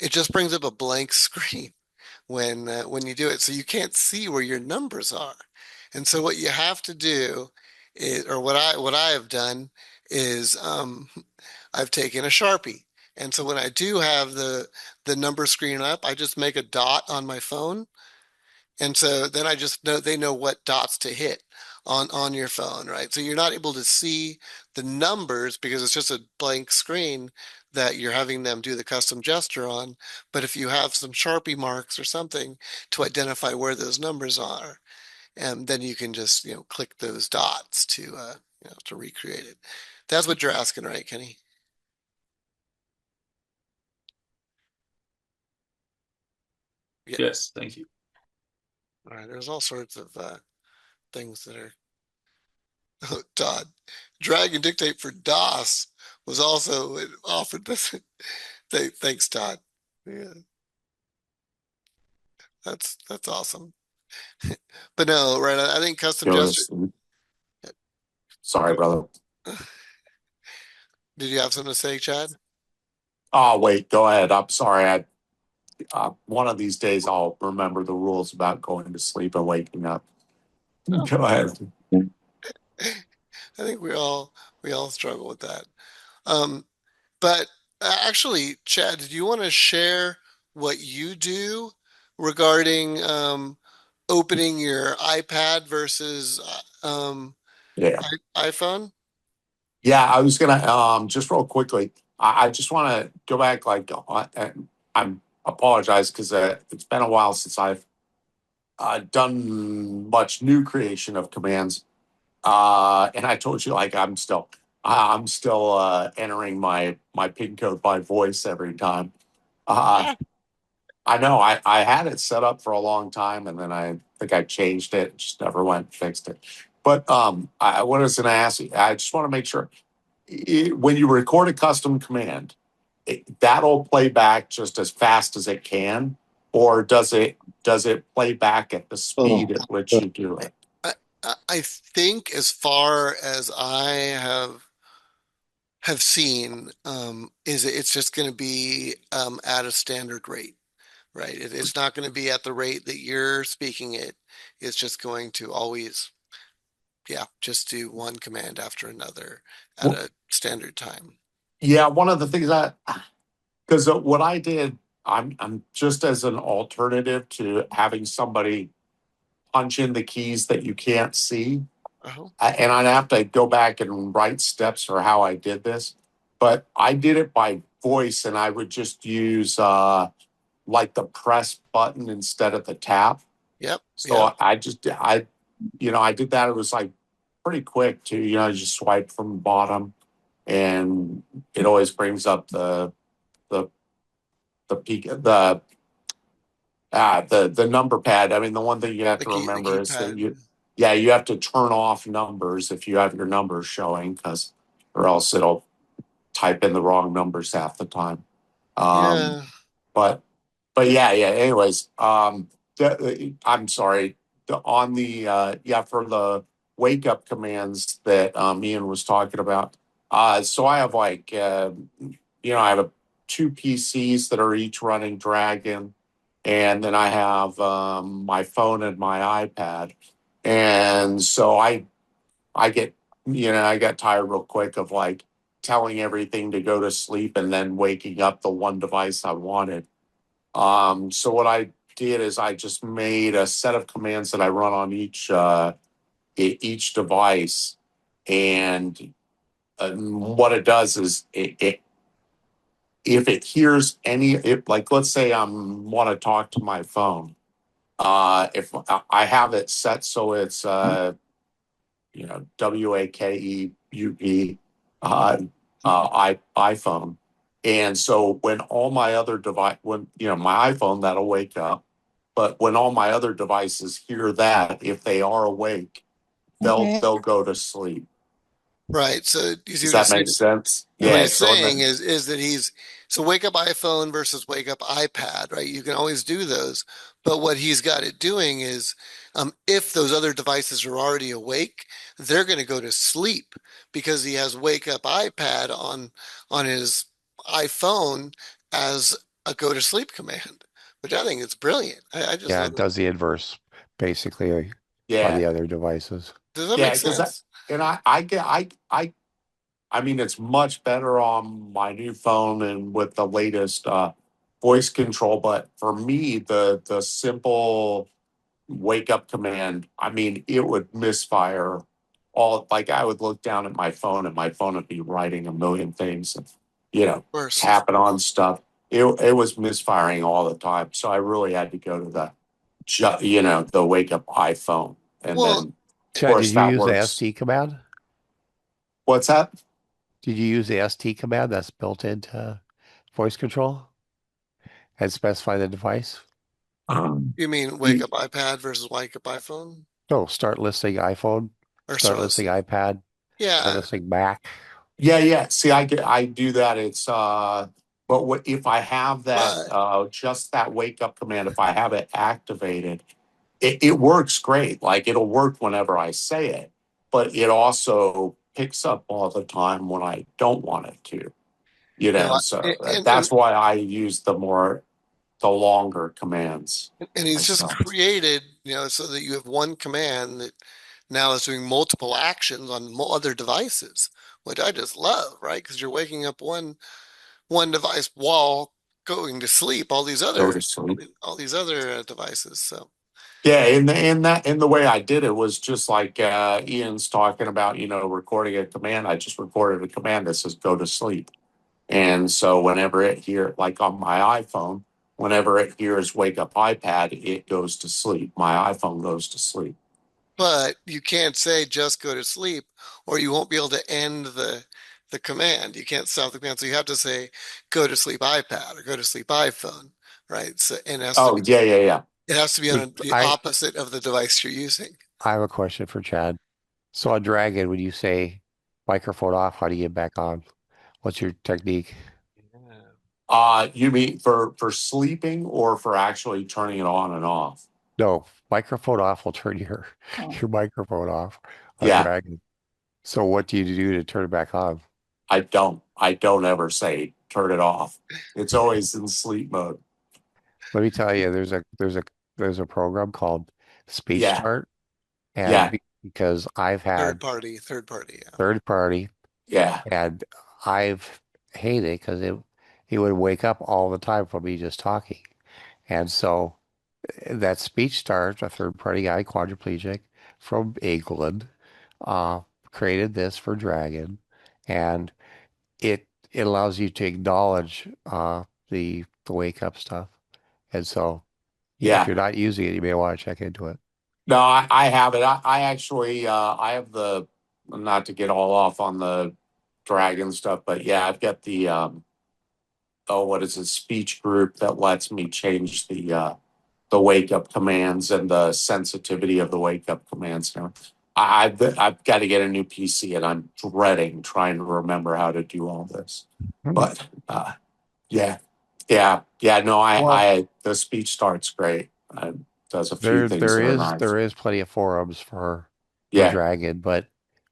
it just brings up a blank screen when you do it, so you can't see where your numbers are. And so what you have to do is, or what I have done is I've taken a Sharpie. And so when I do have the number screen up, I just make a dot on my phone, and so then I just know they know what dots to hit on your phone, right? So you're not able to see the numbers because it's just a blank screen that you're having them do the custom gesture on. But if you have some Sharpie marks or something to identify where those numbers are, and then you can just, click those dots to recreate it. That's what you're asking, right, Kenny? Yeah. Yes, thank you. All right. There's all sorts of things that are Todd. Drag and dictate for DOS was also offered this. Thanks, Todd. Yeah, that's awesome. But no, right? I think custom Go to gesture. sleep. Sorry, brother. Did you have something to say, Chad? Oh, wait, go ahead. I'm sorry. One of these days I'll remember the rules about going to sleep and waking up. Oh, Go ahead. I think we all struggle with that. Um, but actually, Chad, did you want to share what you do regarding opening your iPad versus Yeah. iPhone? Yeah, I was gonna just real quickly. I just want to go back. And I'm apologize because it's been a while since I've done much new creation of commands. And I told you like I'm still entering my pin code by voice every time. Uh, I know I had it set up for a long time, and then I think I changed it. Just never went and fixed it. But what I was going to ask you, I just want to make sure when you record a custom command, that'll play back just as fast as it can, or does it play back at the speed at which you do it? I think as far as I have seen, is it's just going to be at a standard rate, right? It's not going to be at the rate that you're speaking it. It's just going to always, yeah, just do one command after another at Well, a standard time. yeah, one of the things because what I did, I'm just as an alternative to having somebody punch in the keys that you can't see. Oh, And I'd have to go back and write steps for how I did this. But I did it by voice, and I would just use like the press button instead of the tap. yep, yep. So I did that. It was like pretty quick too. Just swipe from the bottom, and it always brings up the peak the number pad. I mean, the one thing you have to The remember is that keypad. you have to turn off numbers if you have your numbers showing, or else it'll type in the wrong numbers half the time. Um, Yeah. but yeah. Anyways, I'm sorry. On the for the wake up commands that Ian was talking about. So I have I have two PCs that are each running Dragon, and then I have my phone and my iPad, and so I get I got tired real quick of like telling everything to go to sleep and then waking up the one device I wanted. So what I did is I just made a set of commands that I run on each device, and what it does is it if it hears if like let's say I want to talk to my phone, if I have it set so it's WAKEUP iPhone. And so when all my other when my iPhone, that'll wake up. But when all my other devices hear that, if they are awake, they'll go to sleep. Right. So you see Does what he's that saying? make sense? And what Yeah. he's So saying then, is that so wake up iPhone versus wake up iPad, right? You can always do those, but what he's got it doing is, if those other devices are already awake, they're going to go to sleep because he has wake up iPad on his iPhone as a go to sleep command, which I think is brilliant. I just Yeah, love it it. does the inverse basically on yeah, the other devices. Does that make yeah, because sense? and I get I mean, it's much better on my new phone and with the latest voice control. But for me, the simple wake up command, I mean, it would misfire all. Like I would look down at my phone, and my phone would be writing a million things, and Of course. tapping on stuff. It was misfiring all the time. So I really had to go to the wake up iPhone, and Well, then of Chad, did course you that use the works. ST command? What's that? Did you use the ST command that's built into voice control and specify the device? you mean wake Y- up iPad versus wake up iPhone No, start listing iPhone, or start start listing listening? iPad, start Yeah, listing Mac. Yeah. See, I do that. It's but what if I have that but just that wake up command? If I have it activated, it works great. Like it'll work whenever I say it, but it also picks up all the time when I don't want it to. no, So and, that's why I use the longer commands and he's just myself. created, so that you have one command that now is doing multiple actions on other devices, which I just love, right? Because you're waking up one device while going to sleep, Go to sleep. all these other devices. So, Yeah, and the way I did it was just like Ian's talking about, recording a command. I just recorded a command that says go to sleep. And so whenever like on my iPhone, whenever it hears wake up iPad, it goes to sleep. My iPhone goes to sleep. but you can't say just go to sleep, or you won't be able to end the command. You can't stop the command. So you have to say go to sleep iPad or go to sleep iPhone, right? So and Oh, yeah. it has to be Hey, on the I opposite of the device you're using. I have a question for Chad. So on Dragon, when you say microphone off, how do you get back on? What's your technique? You mean for sleeping or for actually turning it on and off? No, microphone off will turn your Oh. your microphone off on Yeah, Dragon. So what do you do to turn it back on? I don't ever say turn it off. It's always in sleep mode. Let me tell you, there's a program called Speech Yeah, Start, and yeah, because I've had Third party, yeah. third party, yeah, and I've hated it because it would wake up all the time from me just talking, and so that Speech Start, a third party guy, quadriplegic from England, uh, created this for Dragon, and it allows you to acknowledge the wake up stuff. And so if yeah. you're not using it, you may want to check into it. No, I have it. I actually I have the, not to get all off on the dragon stuff, but yeah, I've got the oh, what is it, speech group that lets me change the wake up commands and the sensitivity of the wake up commands now. I've got to get a new PC and I'm dreading trying to remember how to do all this. But yeah, yeah. No, Well, the speech starts great. Does a few there things there that are is nice. there is plenty of forums for Yeah, Dragon, but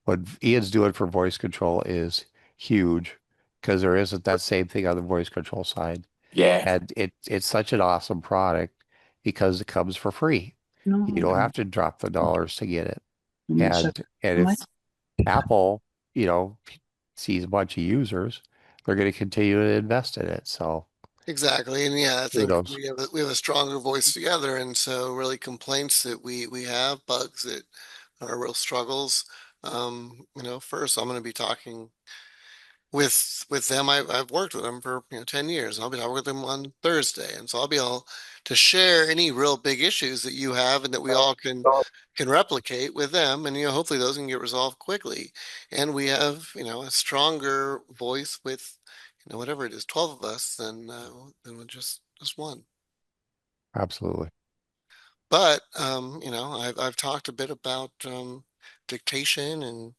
what Ian's doing for voice control is huge because there isn't that same thing on the voice control side. yeah, And it's such an awesome product because it comes for free. You don't have to drop the dollars to get it. And if Apple, you know, sees a bunch of users, they're going to continue to invest in it. So Exactly. And yeah, I think kudos. we have a stronger voice together. And so really complaints that we have, bugs that are real struggles. First I'm going to be talking with them. I've worked with them for 10 years. I'll be talking with them on Thursday, and so I'll be able to share any real big issues that you have and that we all can replicate with them, and hopefully those can get resolved quickly. And we have a stronger voice with whatever it is, 12 of us than with just one. Absolutely. But I've talked a bit about dictation and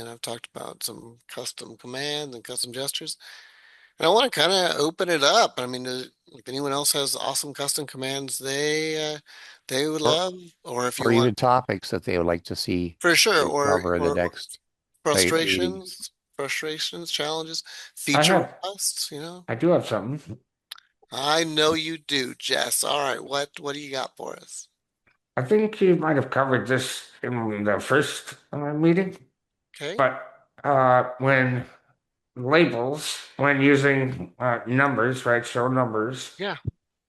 I've talked about some custom commands and custom gestures. And I want to kind of open it up. I mean, if anyone else has awesome custom commands they would Or love, or if you or want, even topics that they would like to see for sure, we cover in the or next meeting. frustrations, challenges, I feature have, requests. I do have something. I know you do, Jess. All right, what do you got for us? I think you might have covered this in the first meeting, Okay. but when using numbers, right, show numbers, Yeah.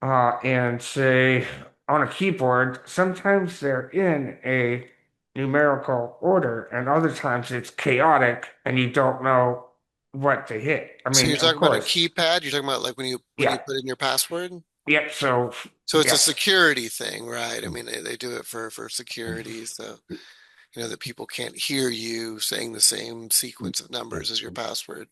and say on a keyboard, sometimes they're in a numerical order, and other times it's chaotic and you don't know what to hit. I So mean, you're of talking about a course, keypad? You're talking about like when you yeah, put in your password? yep. So, So it's a yes, security thing, right? I mean, they do it for security, so that people can't hear you saying the same sequence of numbers as your password.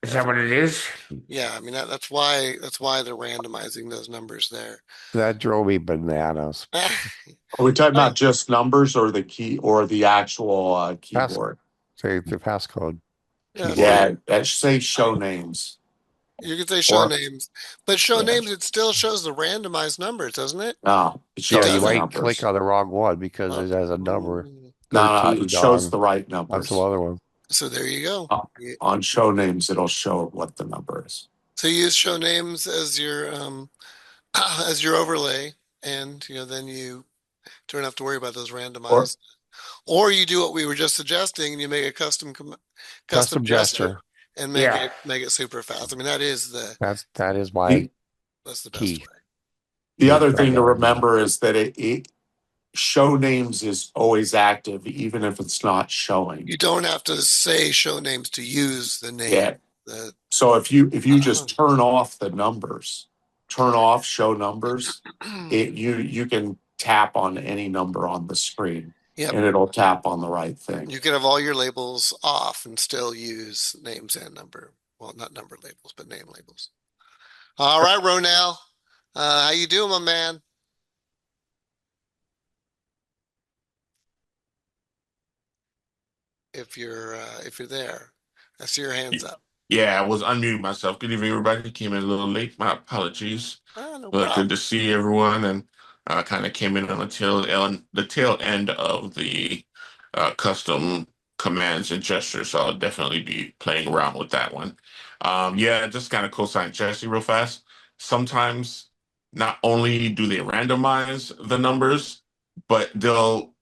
is that Every what it is? Yeah, I mean that's why they're randomizing those numbers there. That drove me bananas. are we talking Well, about just numbers or the key or the actual Pass, keyboard? say the passcode yeah, so keyboard. Yeah, that should say show names. you could say show Or names, but show yeah, names it still shows the randomized numbers, doesn't it? no, it It Yeah, shows you the doesn't. might click numbers. on the wrong one because Oh, it has a number ooh. No, it 13 shows the right on some numbers. other one. So there you go. Uh, on show names, it'll show what the number is. So you use show names as your as your overlay, and then you don't have to worry about those Or randomized. Or you do what we were just suggesting, and you make a custom Custom gesture gesture. and Yeah, make it super fast. I mean, That is my the that's the best key way. the is other trying thing to to randomize. remember is that it show names is always active, even if it's not showing. You don't have to say show names to use the name. Yeah. The So if you just turn off the numbers, turn off show numbers, you can tap on any number on the screen Yep. and it'll tap on the right thing. You can have all your labels off and still use names and number. Well, not number labels, but name labels. All right, Ronell. How you doing, my man? if you're there. I see your hands up. Yeah, I was unmuting myself. Good evening, everybody. Came in a little late. My apologies. Ah, no But good problem. to see everyone, and kind of came in on the tail end of the custom commands and gestures. So I'll definitely be playing around with that one. Yeah, just kind of co-sign Jesse real fast. Sometimes not only do they randomize the numbers, but they'll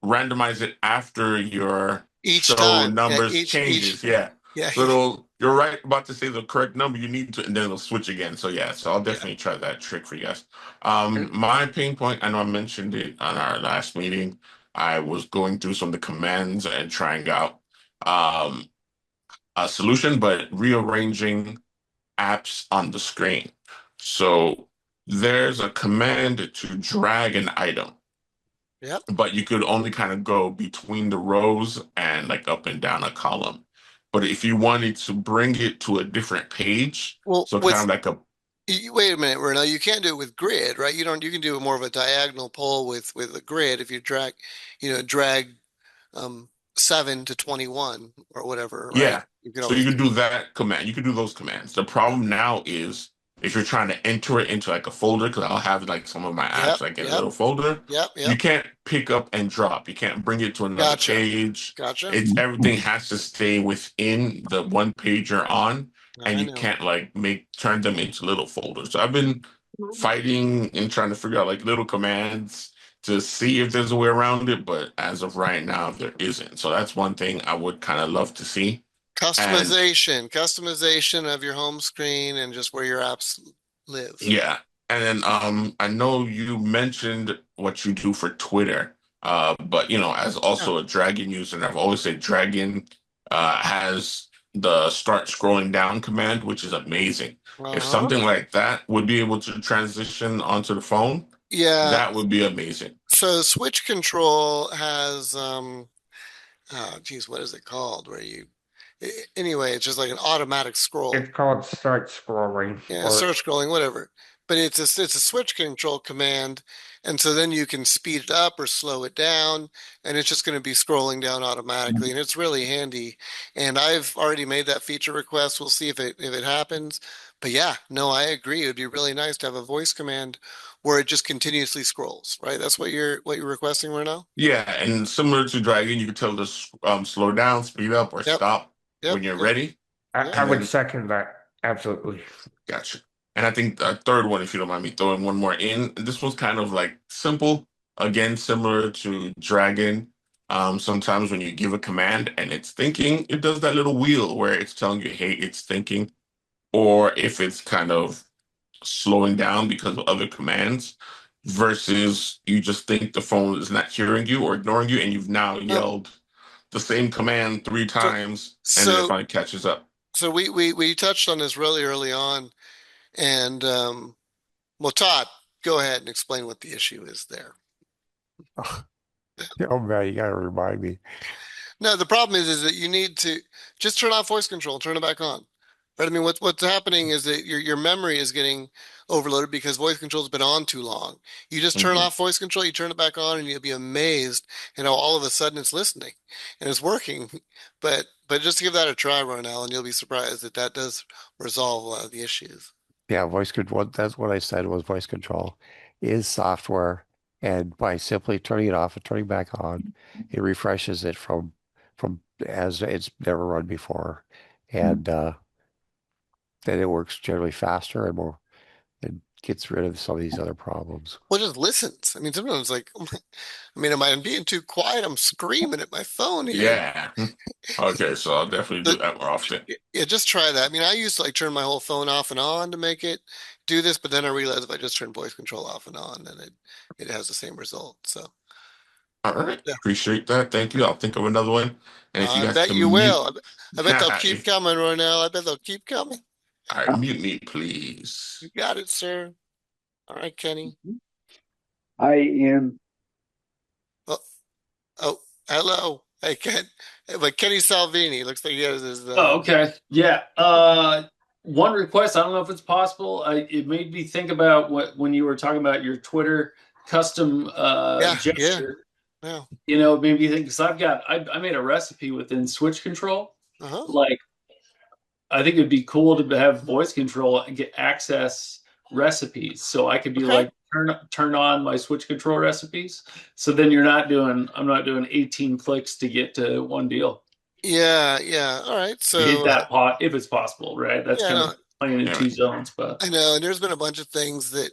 randomize it after your Each show time. Yeah, numbers each changes. Yeah. yeah, So you're right about to say the correct number you need to, and then it'll switch again. So yeah, so I'll yeah. definitely try that trick for you guys. And My pain point, I know I mentioned it on our last meeting. I was going through some of the commands and trying out um, a solution, but rearranging apps on the screen. So there's a command to drag an item, Yep. but you could only kind of go between the rows and like up and down a column. But if you wanted to bring it to a different page, Well, so kind of like a wait a minute, Reno. You can't do it with grid, right? You can do more of a diagonal pull with a grid if you drag 7 to 21 or whatever, right? yeah. You can So you always could do. do that command. You could do those commands. The problem now is if you're trying to enter it into like a folder, because I'll have like some of my Yep, apps like in a yep, little folder, yep, you yep. can't pick up and drop. You can't bring it to another Gotcha. page. Gotcha. It's everything has to stay within the one page you're on, and I you know. can't like make turn them into little folders. So I've been fighting and trying to figure out like little commands to see if there's a way around it, but as of right now, there isn't. So that's one thing I would kind of love to see. And Customization of your home screen and just where your apps live. yeah, and then I know you mentioned what you do for Twitter, but you know, as Yeah. also a Dragon user, and I've always said Dragon has the start scrolling down command, which is amazing. If Uh-huh. something like that would be able to transition onto the phone, Yeah. that would be amazing. So switch control has oh geez, what is it called? Anyway, it's just like an automatic scroll. it's called start scrolling, Yeah, or start scrolling, whatever. But it's a switch control command, and so then you can speed it up or slow it down, and it's just going to be scrolling down automatically, and it's really handy. And I've already made that feature request. We'll see if it happens. But yeah, no, I agree. It would be really nice to have a voice command where it just continuously scrolls, right? That's what you're requesting right now? Yeah, and similar to Dragon, you can tell this slow down, speed up, or Yep, stop yep, when you're yep, ready. I yep. And would then second that. Absolutely. gotcha. And I think the third one, if you don't mind me throwing one more in, this one's kind of like simple, again, similar to Dragon. Sometimes when you give a command and it's thinking, it does that little wheel where it's telling you, hey, it's thinking. Or if it's kind of slowing down because of other commands, versus you just think the phone is not hearing you or ignoring you, and you've now Oh, yelled the same command three so times, and then it so finally catches up. so we touched on this really early on, and well, Todd, go ahead and explain what the issue is there. Oh man, you gotta remind me. No, the problem is that you need to just turn off voice control, turn it back on. Right? I mean, what's happening is that your memory is getting overloaded because voice control's been on too long. You just turn Mhm. off voice control, you turn it back on, and you'll be amazed, all of a sudden it's listening and it's working. But just to give that a try, Ronell, and you'll be surprised that that does resolve a lot of the issues. Yeah, voice control. That's what I said was voice control is software, and by simply turning it off and turning back on, it refreshes it from as it's never run before, and then it works generally faster and more. It gets rid of some of these other problems. Well, it just listens. I mean, sometimes like, I mean, am I being too quiet? I'm screaming at my phone here. Yeah. Okay, so I'll definitely do But that more often. yeah, just try that. I mean, I used to like turn my whole phone off and on to make it do this, but then I realized if I just turn voice control off and on, then it has the same result. So All right. yeah, Appreciate that. Thank you. I'll think of another one. And if you I guys bet can you mute, will. I bet they'll keep if, coming, Ronell. I bet they'll keep coming. all right, mute me, You please. got it, sir. All right, Kenny. Hi, Ian. Oh, oh, hello. Hey, Ken. But Kenny Salvini looks like he has his. Oh, okay. Yeah. One request. I don't know if it's possible. It made me think about when you were talking about your Twitter custom Yeah, yeah. gesture. Yeah. You know, maybe you think, because I made a recipe within switch control. Uh-huh. Like, I think it'd be cool to have voice control and get access recipes. So I could be Okay. like, turn on my switch control recipes. So then I'm not doing 18 clicks to get to one deal. Yeah, yeah. All right. To hit So that pot if it's possible, right? That's yeah, kind no, of playing in Yeah. two zones, but I know, and there's been a bunch of things that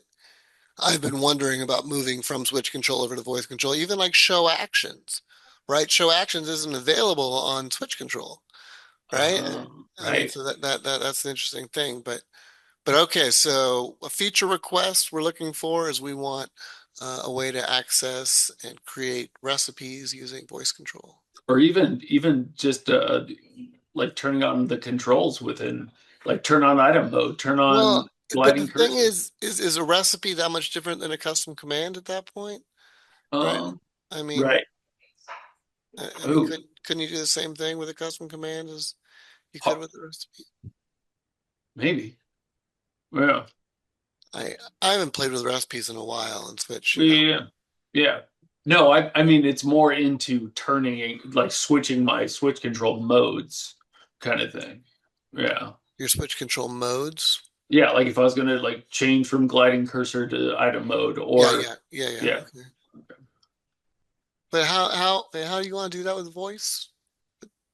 I've been wondering about moving from switch control over to voice control, even like show actions, right? Show actions isn't available on switch control, right? I mean, right. so that's the interesting thing. But okay, so a feature request we're looking for is we want a way to access and create recipes using voice control. Or even just like turning on the controls within, like turn on item mode, turn on Well, but the gliding thing cursor. is a recipe that much different than a custom command at that point, right? Um, I mean, right. I mean, Oh, couldn't you do the same thing with a custom command as you could with the recipe? maybe. Yeah. I haven't played with recipes in a while in Switch, you know. Yeah. Yeah. No, I mean it's more into turning, like switching my switch control modes kind of thing. Yeah. Your Switch control modes. Yeah, like if I was gonna like change from gliding cursor to item mode, Yeah, or yeah. yeah. Okay. But how do you want to do that with voice?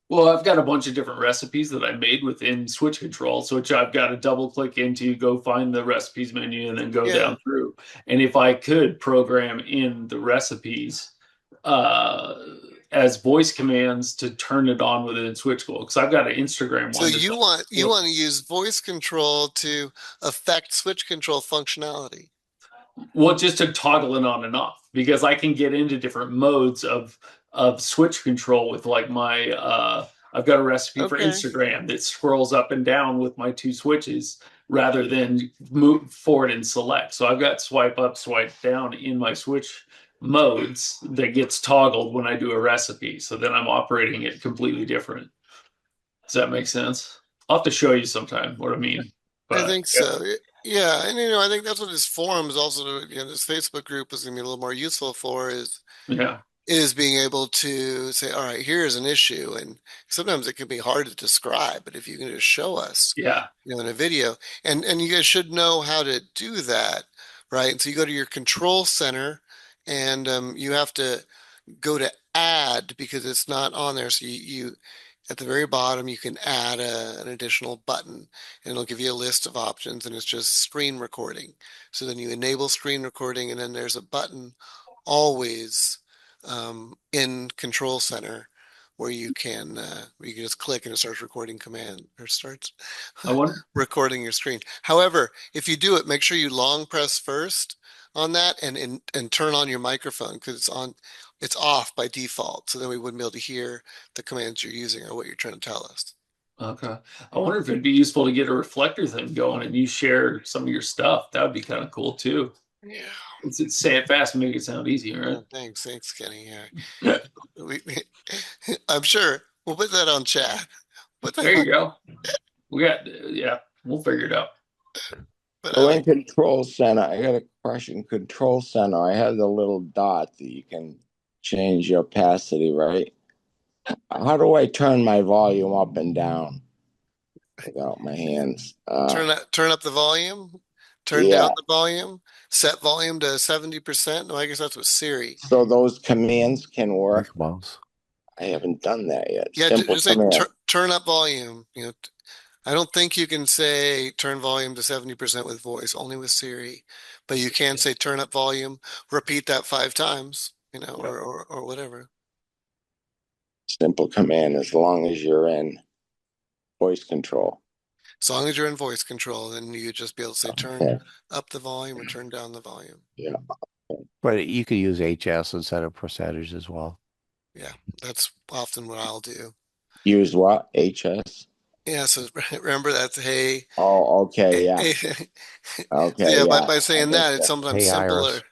Well, I've got a bunch of different recipes that I made within switch control, so which I've got to double click into, go find the recipes menu, and then go Yeah. down through. And if I could program in the recipes uh, as voice commands to turn it on within switch control, because I've got an Instagram So one that's you want to use voice control to affect Switch control functionality. well, just to toggle it on and off, because I can get into different modes of switch control with like my I've got a recipe for Okay. Instagram that scrolls up and down with my two switches rather than move forward and select. So I've got swipe up, swipe down in my switch modes that gets toggled when I do a recipe. So then I'm operating it completely different. Does that make sense? I'll have to show you sometime what I mean. I But think so. Yeah, and you know, I think that's what this forum is also, you know, this Facebook group is going to be a little more useful for yeah. is being able to say, all right, here's an issue. And sometimes it can be hard to describe, but if you can just show us, Yeah. you know, in a video, and you guys should know how to do that, right? And so you go to your control center and you have to go to add because it's not on there. So you at the very bottom, you can add an additional button and it'll give you a list of options and it's just screen recording. So then you enable screen recording and then there's a button always in Control Center where you can just click and it starts recording command or starts I wonder. recording your screen. However, if you do it, make sure you long press first on that and turn on your microphone because it's off by default. So then we wouldn't be able to hear the commands you're using or what you're trying to tell us. Okay. I wonder if it'd be useful to get a reflector thing going and you share some of your stuff. That would be kind of cool too. Yeah. Say it fast and make it sound easy, right? Thanks, Kenny. Yeah. I'm sure we'll put that on chat. Put that There on, you go. We got, yeah, we'll figure it out. but I So in like, Control Center, I got a question. Control Center, I have the little dot that you can change your opacity, right? How do I turn my volume up and down without my hands? turn up the volume, turn Yeah. down the volume, set volume to 70%. No, I guess that's with Siri. So those commands can work. Like mouse. I haven't done that yet. Yeah, Simple just say command. turn up volume. You know, I don't think you can say turn volume to 70% with voice, only with Siri. But you can say turn up volume, repeat that 5 times, you know, or whatever. Simple command as long as you're in voice control. As long as you're in voice control, then you just be able to say turn Okay. up the volume or turn down the volume. Yeah. But you could use HS instead of percentage as well. Yeah, that's often what I'll do. Use what? HS? Yeah, so remember that's hey. Oh, okay, yeah. Hey, Okay, yeah, yeah. by saying that, it's sometimes Hey, simpler. Iris.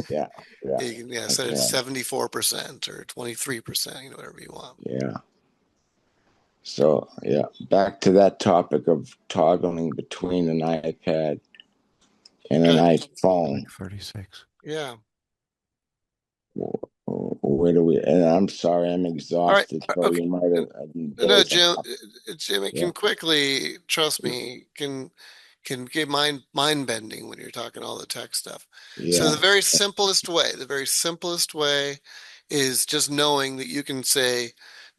Yeah, yeah. You can set it 74% or 23%, you know, whatever you want. Yeah. So, yeah, back to that topic of toggling between an iPad and an iPhone. 36. Yeah. What Where do we, and I'm sorry, I'm All right. exhausted, so Okay. you might have, I didn't No, doze Jim, off. Jim, it Yeah. can quickly, trust me, can get mind bending when you're talking all the tech stuff. So Yeah, the very simplest way is just knowing that you can say,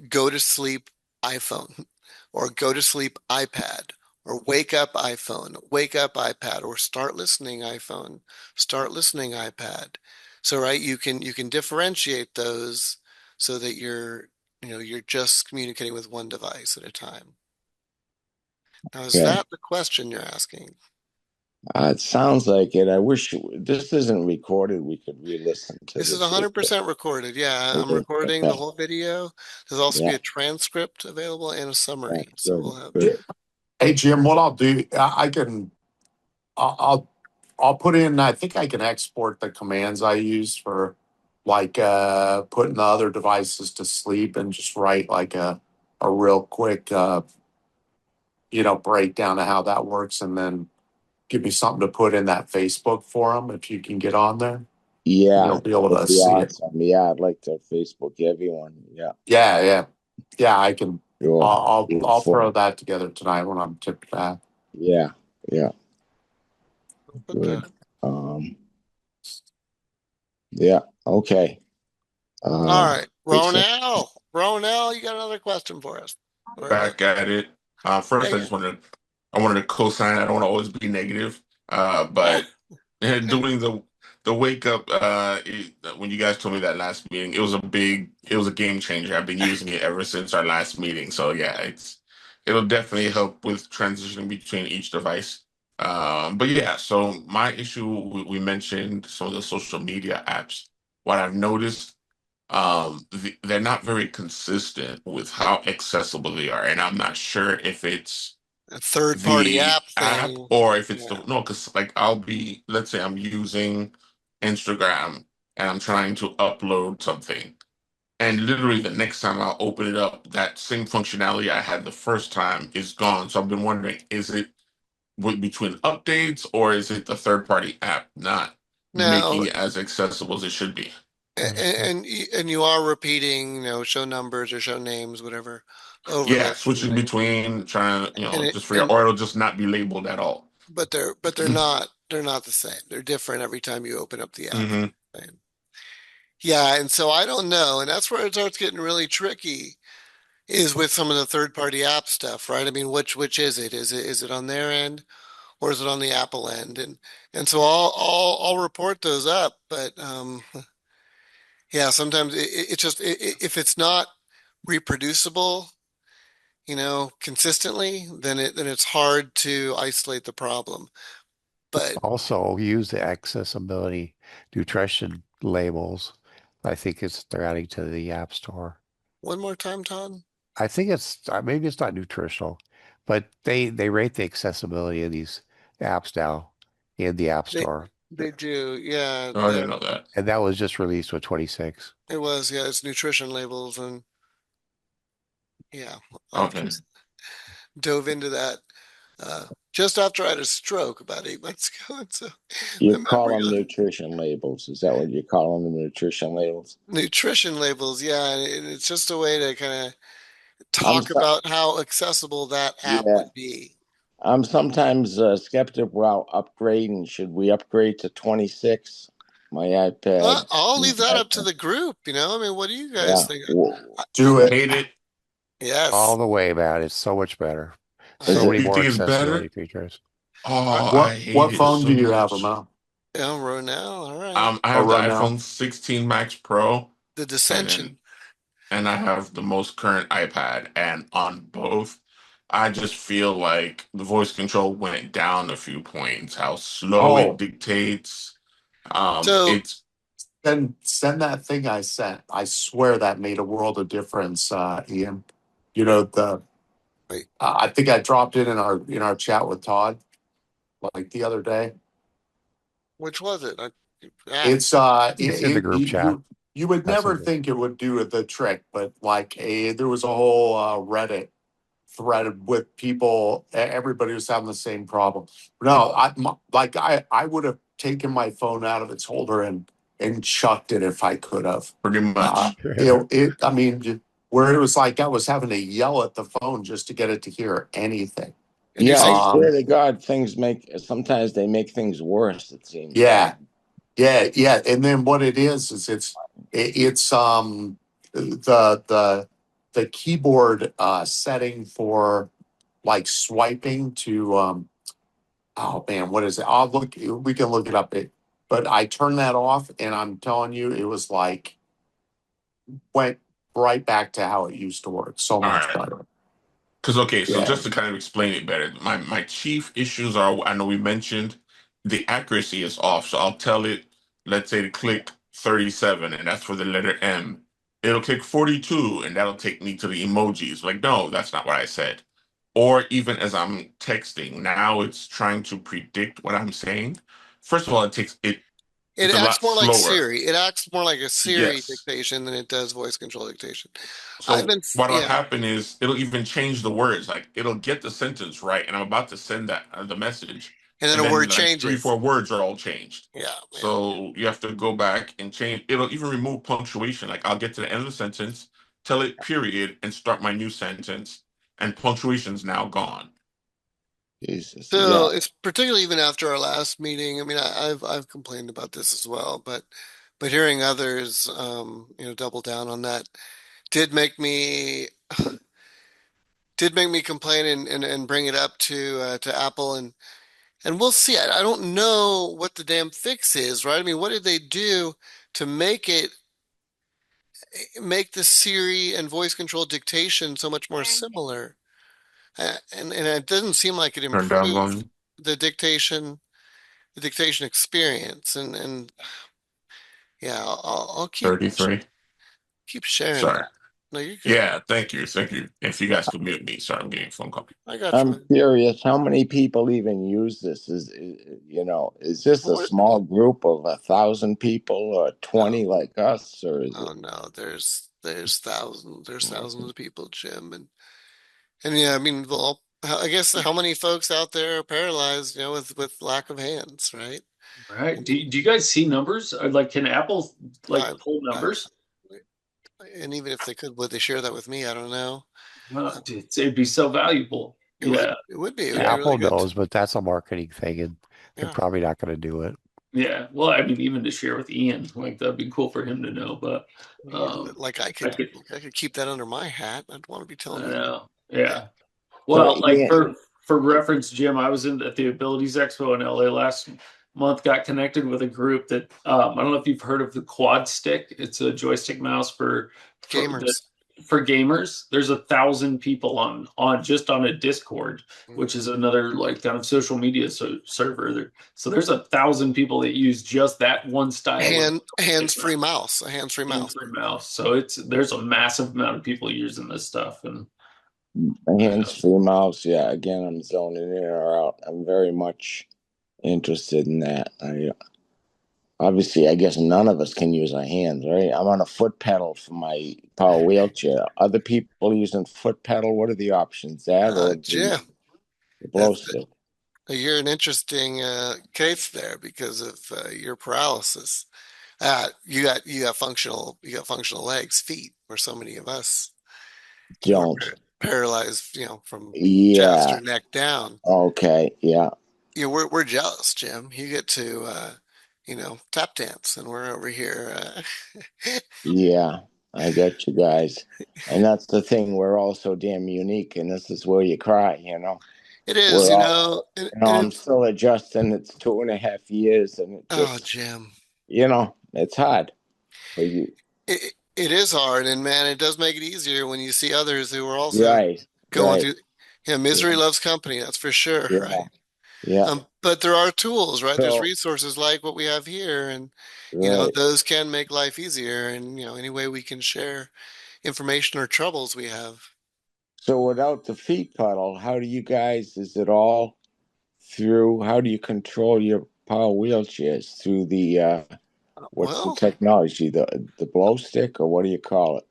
go to sleep iPhone, or go to sleep iPad, or wake up iPhone, wake up iPad, or start listening iPhone, start listening iPad. So, right, you can differentiate those so that you're just communicating with one device at a time. Now, is okay. that the question you're asking? It sounds like it. I wish this isn't recorded. We could re-listen to This is this. 100% recorded. Yeah, It I'm is. recording the Okay. whole video. There's also be Yeah, a transcript available and a summary. that's So good. we'll have, Good. Hey, Jim, what I'll do, I can, I'll put in, I think I can export the commands I use for like putting the other devices to sleep and just write like a real quick breakdown of how that works, and then give me something to put in that Facebook forum if you can get on there. Yeah, You'll be able that'd to be see it. awesome. Yeah, I'd like to Facebook everyone. Yeah, Yeah, I can. sure. I'll throw that together tonight when I'm tipped back. Yeah, yeah, put good. that. Yeah, okay. All right, Lisa? Ronell, you got another question for us? Back at it. First, Yeah, yeah. I wanted to co-sign. I don't want to always be negative. But doing the wake up, when you guys told me that last meeting, it was a game changer. I've been using it ever since our last meeting. So yeah, it'll definitely help with transitioning between each device. But yeah, so my issue, we mentioned some of the social media apps. What I've noticed, they're not very consistent with how accessible they are, and I'm not sure if it's A third-party the app app thing. or if it's the Yeah. no, because like let's say I'm using Instagram and I'm trying to upload something, and literally the next time I'll open it up, that same functionality I had the first time is gone. So I've been wondering, is it between updates, or is it the third party app not Now, making it as accessible as it should be? and you are repeating, show numbers or show names, whatever, over and Yeah, over switching again. between trying to, And it, just for your, and or it'll just not be labeled at all. but they're not the same. They're different every time you open up the app. Hmm. Yeah, and so I don't know, and that's where it starts getting really tricky, is with some of the third-party app stuff, right? I mean, which is it? Is it on their end, or is it on the Apple end? And so I'll report those up, but yeah, sometimes it just if it's not reproducible, consistently, then it's hard to isolate the problem. But Also, use the accessibility nutrition labels. I think they're adding to the App Store. one more time, Todd. I think it's maybe it's not nutritional, but they rate the accessibility of these apps now in the App They Store, they do, yeah. Oh, I didn't know that. and that was just released with 26. It was, yeah. It's nutrition labels, and yeah, I Okay. dove into that just after I had a stroke about 8 months ago, and so You my call memory them on nutrition labels. Is that what you call them, the nutrition labels? nutrition labels, yeah, and it's just a way to kind of I'm talk so, about how accessible that app yeah. would be. I'm sometimes skeptical about upgrading. Should we upgrade to 26? My iPad. I'll My leave that up to iPhone. the group. I mean, what do you guys Yeah. think? Do it. Hate it. All Yes, the way, man. It's so much better. I Is So it? many You agree. more think it's accessibility better? features. Oh, I hate What it phone so do you have, much. Amel? Ronell, all right. I Or have the run now? iPhone 16 Max Pro, The and then dissension. I have the most current iPad, and on both, I just feel like the voice control went down a few points. How slow it Oh, dictates. So It's send that thing I sent. I swear that made a world of difference, Ian. You know the. wait, I think I dropped it in our chat with Todd like the other day. which was it? Ah, It's It's in the group chat. you would I never sent it. think it would do the trick, but like there was a whole Reddit threaded with people. Everybody was having the same problem. No, I would have taken my phone out of its holder and and chucked it if I could have. Pretty much. I mean, where it was like I was having to yell at the phone just to get it to hear anything. And you're Yeah, I saying, swear to God, sometimes they make things worse, it seems. Yeah, yeah. And then what it is it's the keyboard setting for like swiping to oh man, what is it? We can look it up. But I turned that off and I'm telling you, it was like went right back to how it used to work. So All much right. better. Because okay, so Yeah. just to kind of explain it better, my chief issues are, I know we mentioned the accuracy is off. So I'll tell it, let's say to click 37, and that's for the letter M. It'll click 42, and that'll take me to the emojis. Like, no, that's not what I said. Or even as I'm texting, now it's trying to predict what I'm saying. First of all, it it's a acts lot more like slower. Siri. It acts more like a Siri Yes. dictation than it does voice control dictation. I've So been, what'll yeah. happen is it'll even change the words. Like it'll get the sentence right, and I'm about to send that the message, And then and a then word like three, changes. 4 words are all changed. Yeah, yeah. So you have to go back and change. It'll even remove punctuation. Like I'll get to the end of the sentence, tell it period, and start my new sentence, and punctuation's now gone. Jesus. So Yeah. it's particularly even after our last meeting. I mean, I've complained about this as well, but hearing others, double down on that did make me did make me complain and bring it up to Apple and we'll see. I don't know what the damn fix is, right? I mean, what did they do to make the Siri and voice control dictation so much more similar? And it doesn't seem like it Turn down improved volume. the dictation the dictation experience and yeah, I'll $33. keep sharing Sorry. that. No, you're good. Yeah, thank you. Thank you. If you guys could mute me. Sorry, I'm getting a phone call. I got you, I'm man. curious how many people even use this? Is this a What? small group of 1,000 people or No, 20 like us, or is it? oh no, there's thousands of people, Jim, and yeah, I mean, well, I guess how many folks out there are paralyzed, with lack of hands, right? I Right. Do, mean, do you guys see numbers? Like, can Apple I, like pull I, numbers? and even if they could, would they share that with me? I don't know. It'd be so valuable. Yeah. It would be Yeah. really Apple good. knows, but that's a marketing thing, and they're Yeah, probably not going to do it. Yeah. Well, I mean, even to share with Ian, like that'd be cool for him to know. But like I could, I could keep that under my hat. I'd want to be I telling you. know. Yeah. Yeah. So, Well, like yeah, for reference, Jim, I was at the Abilities Expo in LA last month. Got connected with a group that I don't know if you've heard of the Quad Stick. It's a joystick mouse Gamers. for gamers. There's 1,000 people on just on a Discord, which is another like kind of social media server. So there's 1,000 people that use just that one style of Hands-free mouse, a hands-free mouse. hands-free mouse. So there's a massive amount of people using this stuff, and my hands-free mouse. Yeah, again, I'm zoning in or out. I'm very much interested in that. Obviously, I guess none of us can use our hands, right? I'm on a foot pedal for my power wheelchair. Other people using foot pedal, what are the options? That or Jim, the blow that's stick? you're an interesting case there because of your paralysis. You got functional legs, feet, where so many of us, are Don't. paralyzed, from chest Yeah. or neck down. Okay. Yeah. We're jealous, Jim. You get to tap dance, and we're over here. Yeah. I get you guys. And that's the thing. We're all so damn unique, and this is where you cry. It is, We're all, and I'm it's still adjusting. It's 2.5 years, and it oh, just, Jim. it's hard for you. It is hard, and man, it does make it easier when you see others who are also Right. going Right. through. Yeah, misery Yeah. loves company, that's for sure, Yeah. right? Yeah. But there are tools, right? There's So, resources like what we have here, and right. those can make life easier. And any way we can share information or troubles we have. So without the feet pedal, how do you guys, is it all through, how do you control your power wheelchairs through what's the Well, technology, the blow stick, or what do you call it?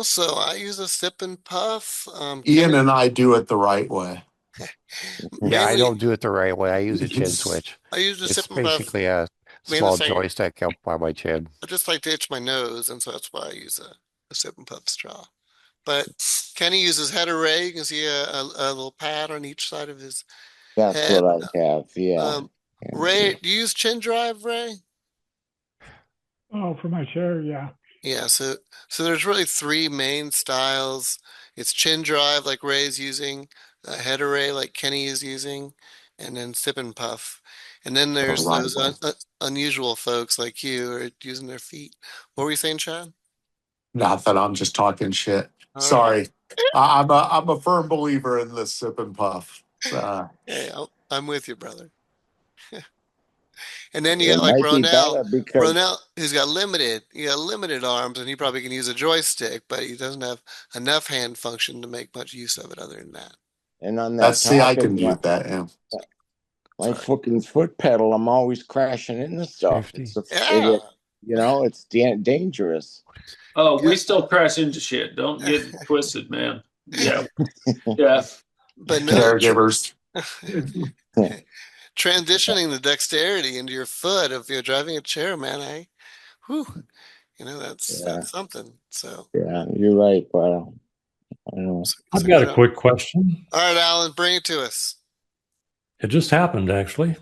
so I use a sip and puff. Ian Kenny, and I do it the right way. Yeah, I mainly don't do it the right way. I use a chin switch. I use a It's sip and puff. basically small joystick up by my chin. I just like to itch my nose, and so that's why I use a sip and puff straw. But Kenny uses head array. You can see a little pad on each side of his That's head. what I have. Yeah. Ray, do you use chin drive, Ray? Oh, for my chair, yeah. Yeah, so there's really three main styles. It's chin drive like Ray's using, head array like Kenny is using, and then sip and puff. And then there's those unusual folks like you who are using their feet. What were you saying, Chad? Not that I'm just talking shit. All Sorry. I'm a firm believer in this sip and puff. Hey, I'm with you, brother. And then you It got like might be better because Ronell, who's got limited arms, and he probably can use a joystick, but he doesn't have enough hand function to make much use of it other than that. and on that See, I topic, can mute that. Yeah. my fucking foot pedal, I'm always crashing into stuff. It's it's dangerous. Oh, we still crash into shit. Don't get twisted, man. Yeah. Yeah. But no, caregivers. Transitioning the dexterity into your foot if you're driving a chair, man, that's something. So yeah, you're right, but I don't know. I've got a quick question. All right, Alan, bring it to us. It just happened, actually.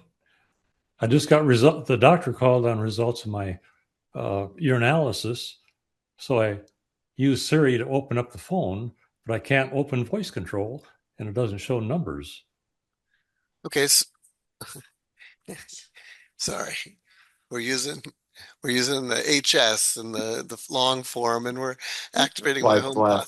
I just got the doctor called on results of my urinalysis. So I use Siri to open up the phone, but I can't open voice control and it doesn't show numbers. Okay. Sorry. We're using the HS and the long form, and we're activating my home pod.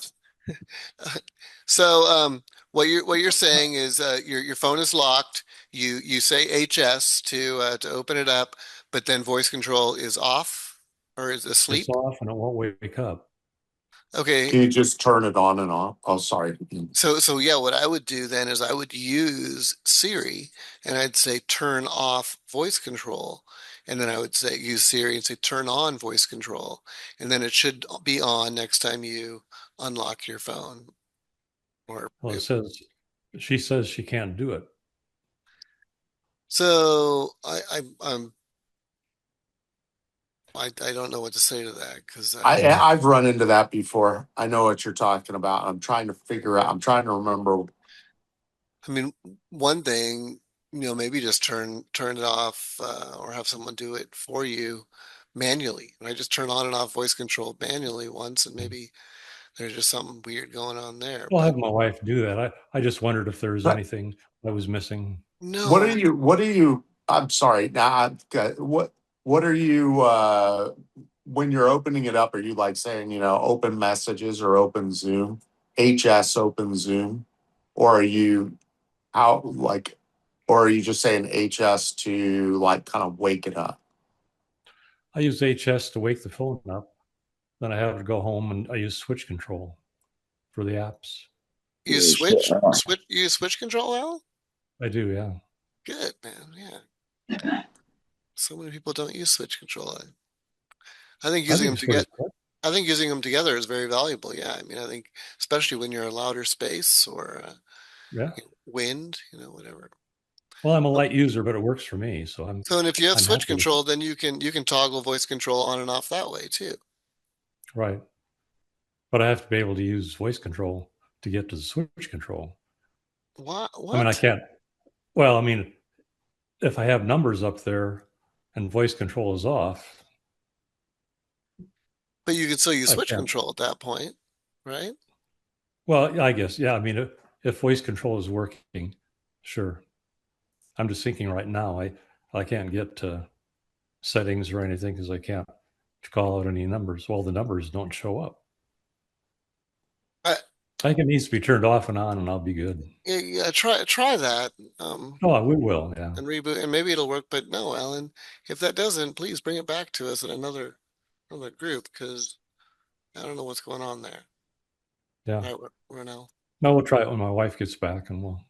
So what you're saying is your phone is locked. You say HS to open it up, but then voice control is off or is asleep. It's off and it won't wake up. Okay. Can you just turn it on and off? Oh, sorry. So yeah, what I would do then is I would use Siri and I'd say turn off voice control. And then I would say use Siri and say turn on voice control. And then it should be on next time you unlock your phone. Well, she says she can't do it. So I don't know what to say to that because I've run into that before. I know what you're talking about. I'm trying to remember. I mean, one thing, maybe just turn it off or have someone do it for you manually. Right? Just turn on and off voice control manually once, and maybe there's just something weird going on there. I'll have my wife do that. I just wondered if there was anything that was missing. No. What are you? I'm sorry. Now, what are you? When you're opening it up, are you like saying, open messages or open Zoom, HS open Zoom, or are you or are you just saying HS to like kind of wake it up? I use HS to wake the phone up. Then I have to go home and I use switch control for the apps. You use switch control, Al? I do, yeah. Good, man. Yeah. So many people don't use switch control. I think using them together is very valuable. Yeah, I mean, I think especially when you're in a louder space or wind, whatever. Well, I'm a light user, but it works for me. So and if you have switch control, then you can toggle voice control on and off that way too. Right. But I have to be able to use voice control to get to the switch control. What? I mean, I can't. Well, I mean, if I have numbers up there and voice control is off. But you could still use switch control at that point, right? Well, I guess, yeah. I mean, if voice control is working, sure. I'm just thinking right now, I can't get to settings or anything because I can't call out any numbers. Well, the numbers don't show up. I think it needs to be turned off and on, and I'll be good. Yeah. Try that. We will. Yeah. And reboot, and maybe it'll work. But no, Alan, if that doesn't, please bring it back to us in another group because I don't know what's going on there. Yeah. All right, Ronell. No, we'll try it when my wife gets back, and we'll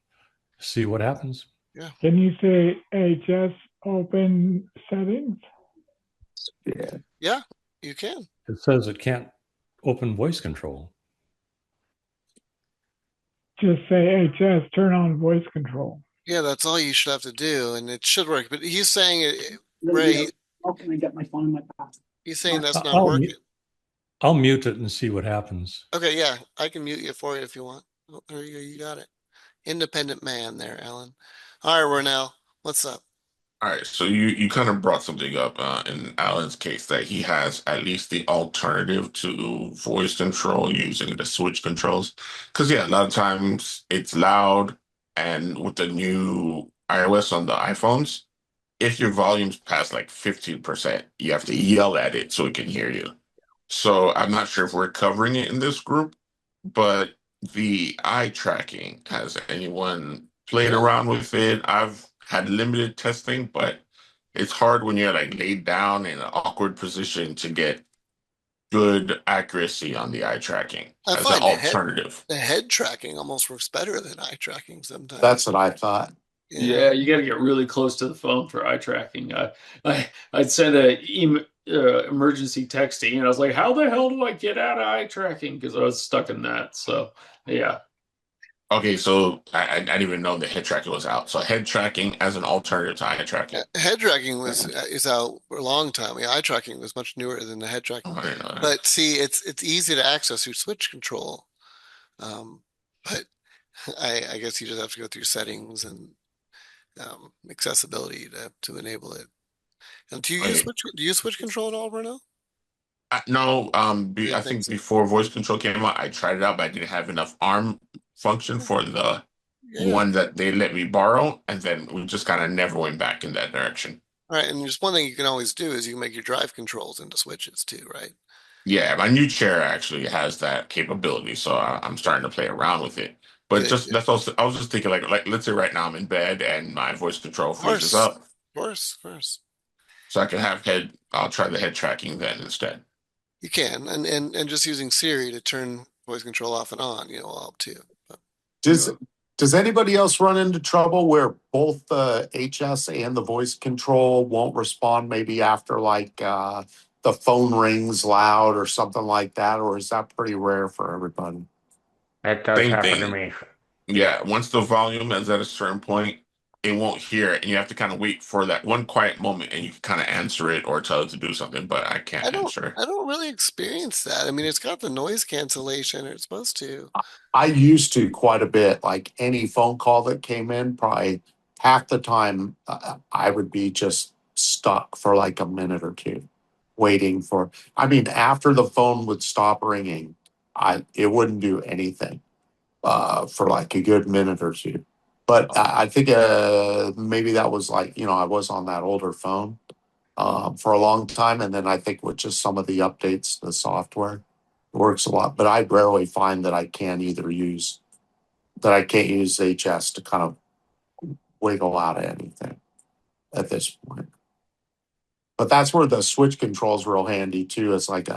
see what happens. Yeah. Can you say HS open settings? Yeah. Yeah, you can. It says it can't open voice control. Just say HS, turn on voice control. Yeah, that's all you should have to do, and it should work. But he's saying, Ray, How can I get my phone in my pocket? He's saying that's not I'll, working. I'll mute it and see what happens. Okay, yeah, I can mute you for you if you want. Oh, there you go, you got it. Independent man there, Alan. All right, Ronell, what's up? All right, so you kind of brought something up in Alan's case that he has at least the alternative to voice control using the switch controls. Because yeah, a lot of times it's loud, and with the new iOS on the iPhones, if your volume's past like 15%, you have to yell at it so it can hear you. So I'm not sure if we're covering it in this group, but the eye tracking, has anyone played around with it? I've had limited testing, but it's hard when you're like laid down in an awkward position to get good accuracy on the eye tracking I as an find alternative. the head tracking almost works better than eye tracking sometimes. That's what I thought. Yeah, you got to get really close to the phone for eye tracking. I'd send a emergency text to Ian. I was like, "How the hell do I get out of eye tracking?" Because I was stuck in that. So, yeah. Okay, so I didn't even know the head tracking was out. So head tracking as an alternative to eye tracking. Head tracking is out for a long time. Yeah, eye tracking was much newer than the head tracking. Oh, I didn't know that. But see, it's easy to access through switch control. But I guess you just have to go through settings and accessibility to enable it. And do you use switch control at all, Bruno? No, Didn't I think think so. before voice control came out, I tried it out, but I didn't have enough arm function for the Yeah. one that they let me borrow, and then we just kind of never went back in that direction. All right, and just one thing you can always do is you can make your drive controls into switches too, right? Yeah, my new chair actually has that capability, so I'm starting to play around with it. But Good, just good. that's also I was just thinking like let's say right now I'm in bed and my voice control Of freezes course, up, of course, of course. so I can have head. I'll try the head tracking then instead. You can, and just using Siri to turn voice control off and on, will help too. But, Does anybody else run into trouble where both the HS and the voice control won't respond maybe after like the phone rings loud or something like that? Or is that pretty rare for everybody? That does Same happen to thing. me. Yeah, once the volume is at a certain point, it won't hear it, and you have to kind of wait for that one quiet moment, and you can kind of answer it or tell it to do something. But I can't answer. I don't really experience that. I mean, it's got the noise cancellation, it's supposed to. I used to quite a bit. Like any phone call that came in, probably half the time I would be just stuck for like a minute or two, waiting for. I mean, after the phone would stop ringing, it wouldn't do anything for like a good minute or two. But I think maybe that was like I was on that older phone for a long time, and then I think with just some of the updates, the software works a lot. But I rarely find that I can't use HS to kind of wiggle out of anything at this point. But that's where the switch control is real handy too. It's like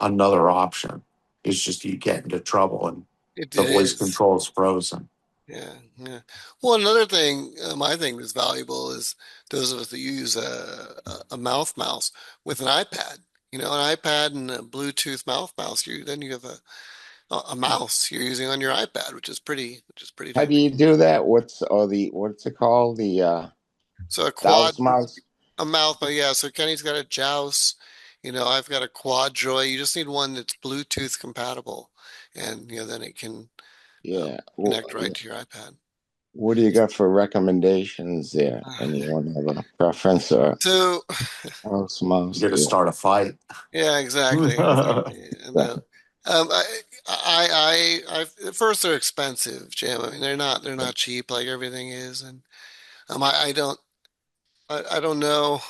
another option. It's just you get into trouble and the voice is. control is frozen. Yeah, yeah. Well, another thing I think is valuable is those of us that use a mouth mouse with an iPad. An iPad and a Bluetooth mouth mouse. Then you have a mouse you're using on your iPad, which is pretty How do you do that? What's it called? So a quad Dow's mouse? a mouth, but yeah. So Kenny's got a Joust. I've got a Quad Joy. You just need one that's Bluetooth compatible, and then it can Yeah. connect right to your iPad. What do you got for recommendations there? Anyone have a preference or So, mouse mouse? You're gonna start a fight. yeah, exactly. And, at first they're expensive, Jim. I mean, they're not cheap like everything is, and I don't know.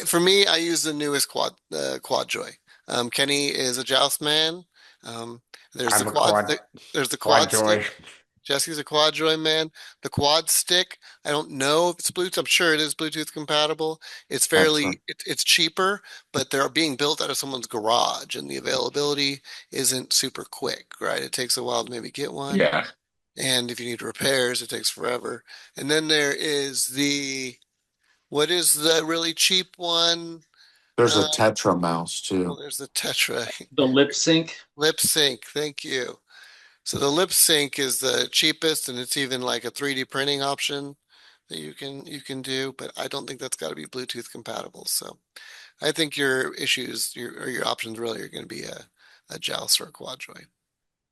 For me, I use the newest Quad Joy. Kenny is a Joust man. Um, there's the I'm a quad. quad There's the quad Quad joy. stick. Jesse's a Quad Joy man. The Quad stick, I don't know if it's Bluetooth. I'm sure it is Bluetooth compatible. It's Excellent. it's cheaper, but they're being built out of someone's garage, and the availability isn't super quick, right? It takes a while to maybe get one, Yeah, and if you need repairs, it takes forever. And then there is what is the really cheap one? There's a Uh, Tetra mouse too. there's the Tetra The lip sync. Lip Sync. Thank you. So the Lip Sync is the cheapest, and it's even like a 3D printing option that you can do, but I don't think that's got to be Bluetooth compatible. So I think your issues, your options really are going to be a Joust or a Quadroid.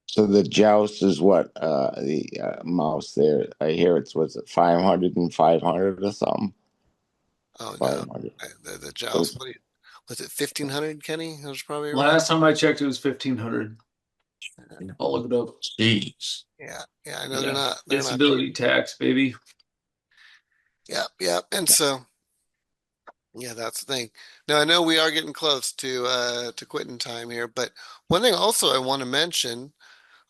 So the Joust is what, the mouse there, I hear it's, what's it, 500 and 500 or something? Oh no, 500. the Joust. Was it 1500, Kenny? That was probably right. Last time I checked, it was 1500. I'll look it up. Jeez. Yeah, I know Yeah. they're not cheap. Disability tax, baby. Yeah, and so yeah, that's the thing. Now I know we are getting close to quitting time here, but one thing also I want to mention,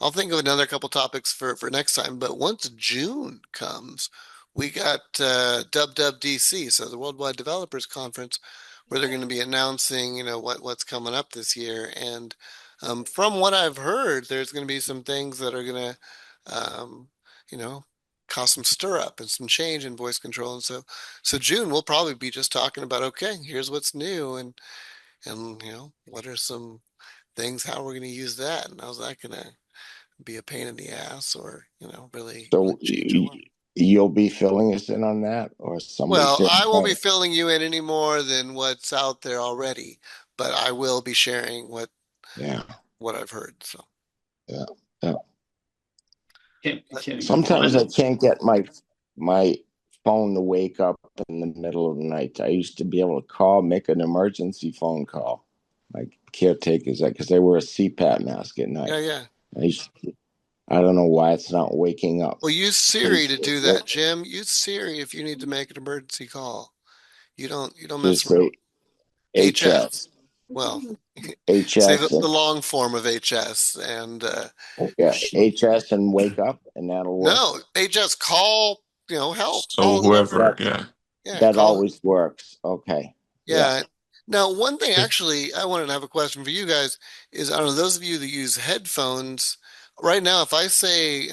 I'll think of another couple topics for next time, but once June comes, we got WWDC, so the Worldwide Developers Conference, where they're going to be announcing, what's coming up this year. And from what I've heard, there's going to be some things that are going to, you know, cause some stir up and some change in voice control. And so June, we'll probably be just talking about, okay, here's what's new, and what are some things, how we're going to use that, and how's that going to be a pain in the ass, or really So change our life. you'll be filling us in on that, or somebody Well, sharing I won't be that? filling you in any more than what's out there already, but I will be sharing Yeah, what I've heard. So yeah, yeah. Can't even Sometimes find I it. can't get my phone to wake up in the middle of the night. I used to be able to make an emergency phone call. My caretakers, because they wear a CPAP mask at night. yeah. I don't know why it's not waking up. Well, use Siri to do that, Jim. Use Siri if you need to make an emergency call. You don't mess Just around. say HS. HS, Well, say HS, the long form of HS, and yeah, HS, and wake up, and that'll work. no, HS, call, help, So call whoever. whoever, yeah. Yeah, That call. always works. Okay. Yeah. Yeah. Now, one thing actually, I wanted to have a question for you guys is, I don't know, those of you that use headphones, right now, if I say,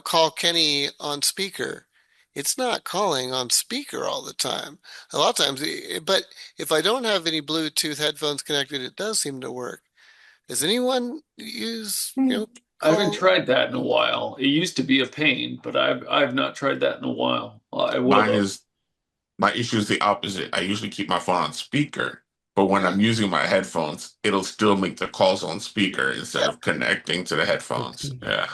call Kenny on speaker, it's not calling on speaker all the time. A lot of times, but if I don't have any Bluetooth headphones connected, it does seem to work. Does anyone use, I haven't call? tried that in a while. It used to be a pain, but I've not tried that in a while. I will Mine though. is my issue is the opposite. I usually keep my phone on speaker, but when Yeah. I'm using my headphones, it'll still make the calls on speaker instead Yeah. of connecting to the headphones. Yeah.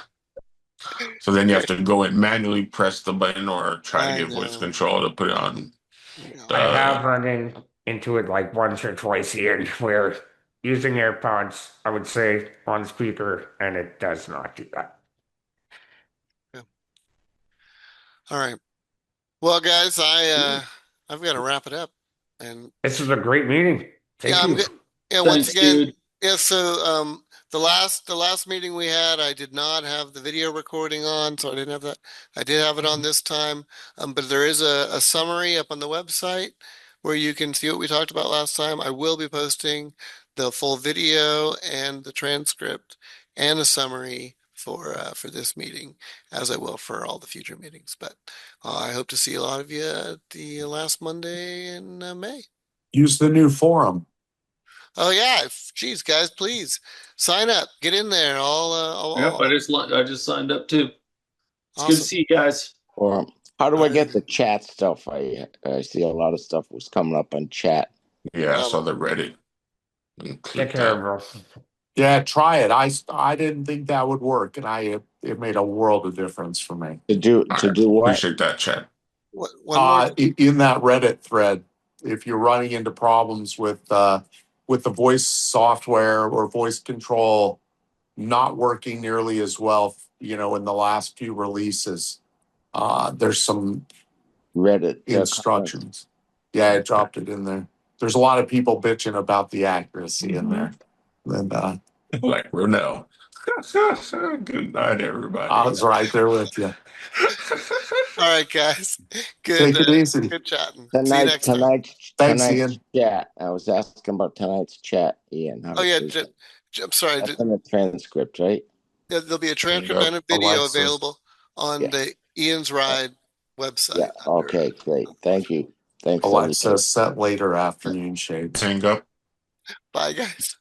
So then you have to go and manually press the button or try to I get voice know. control to put it on I the. have into it like once or twice here where using AirPods, I would say on speaker, and it does not do that. Yeah. All right. Well, guys, I've got to wrap it up. And This was a great meeting. yeah, Thank I'm you. good. Yeah, once Thanks, again, dude. yeah, so the last meeting we had, I did not have the video recording on, so I didn't have that. I did have it on this time. But there is a summary up on the website where you can see what we talked about last time. I will be posting the full video and the transcript and a summary for this meeting, as I will for all the future meetings. But I hope to see a lot of you at the last Monday in May. Use the new forum. Oh yeah, geez, guys, please sign up, get in there. Yep, I just signed up too. It's good to Awesome. see you guys. Or how do All I right. get the chat stuff? I see a lot of stuff was coming up on chat. Yeah, I saw the Reddit. Take Click care, that. bro. Yeah, try it. I didn't think that would work, and it made a world of difference for me. To do All to right. do what? Appreciate that, chat. One more. In that Reddit thread, if you're running into problems with the voice software or voice control not working nearly as well, in the last few releases, there's some Reddit instructions. Yeah, I dropped it in there. There's a lot of people bitching about the accuracy in there. And Like Ronell. Good night, everybody. I was right there with you. All right, guys. Good. Take it easy. Good chatting. See you next time. Thanks, tonight's Ian. chat. I was asking about tonight's chat, Ian. How Oh to yeah, do that. I'm sorry. That's in the transcript, right? There'll be a transcript Yep. and a video Alexa. available on Yeah. the Ian's Ride Yeah. website. Okay, great. Thank you. Thanks, Alexa, everybody. set later afternoon shades. Hang up. Bye, guys.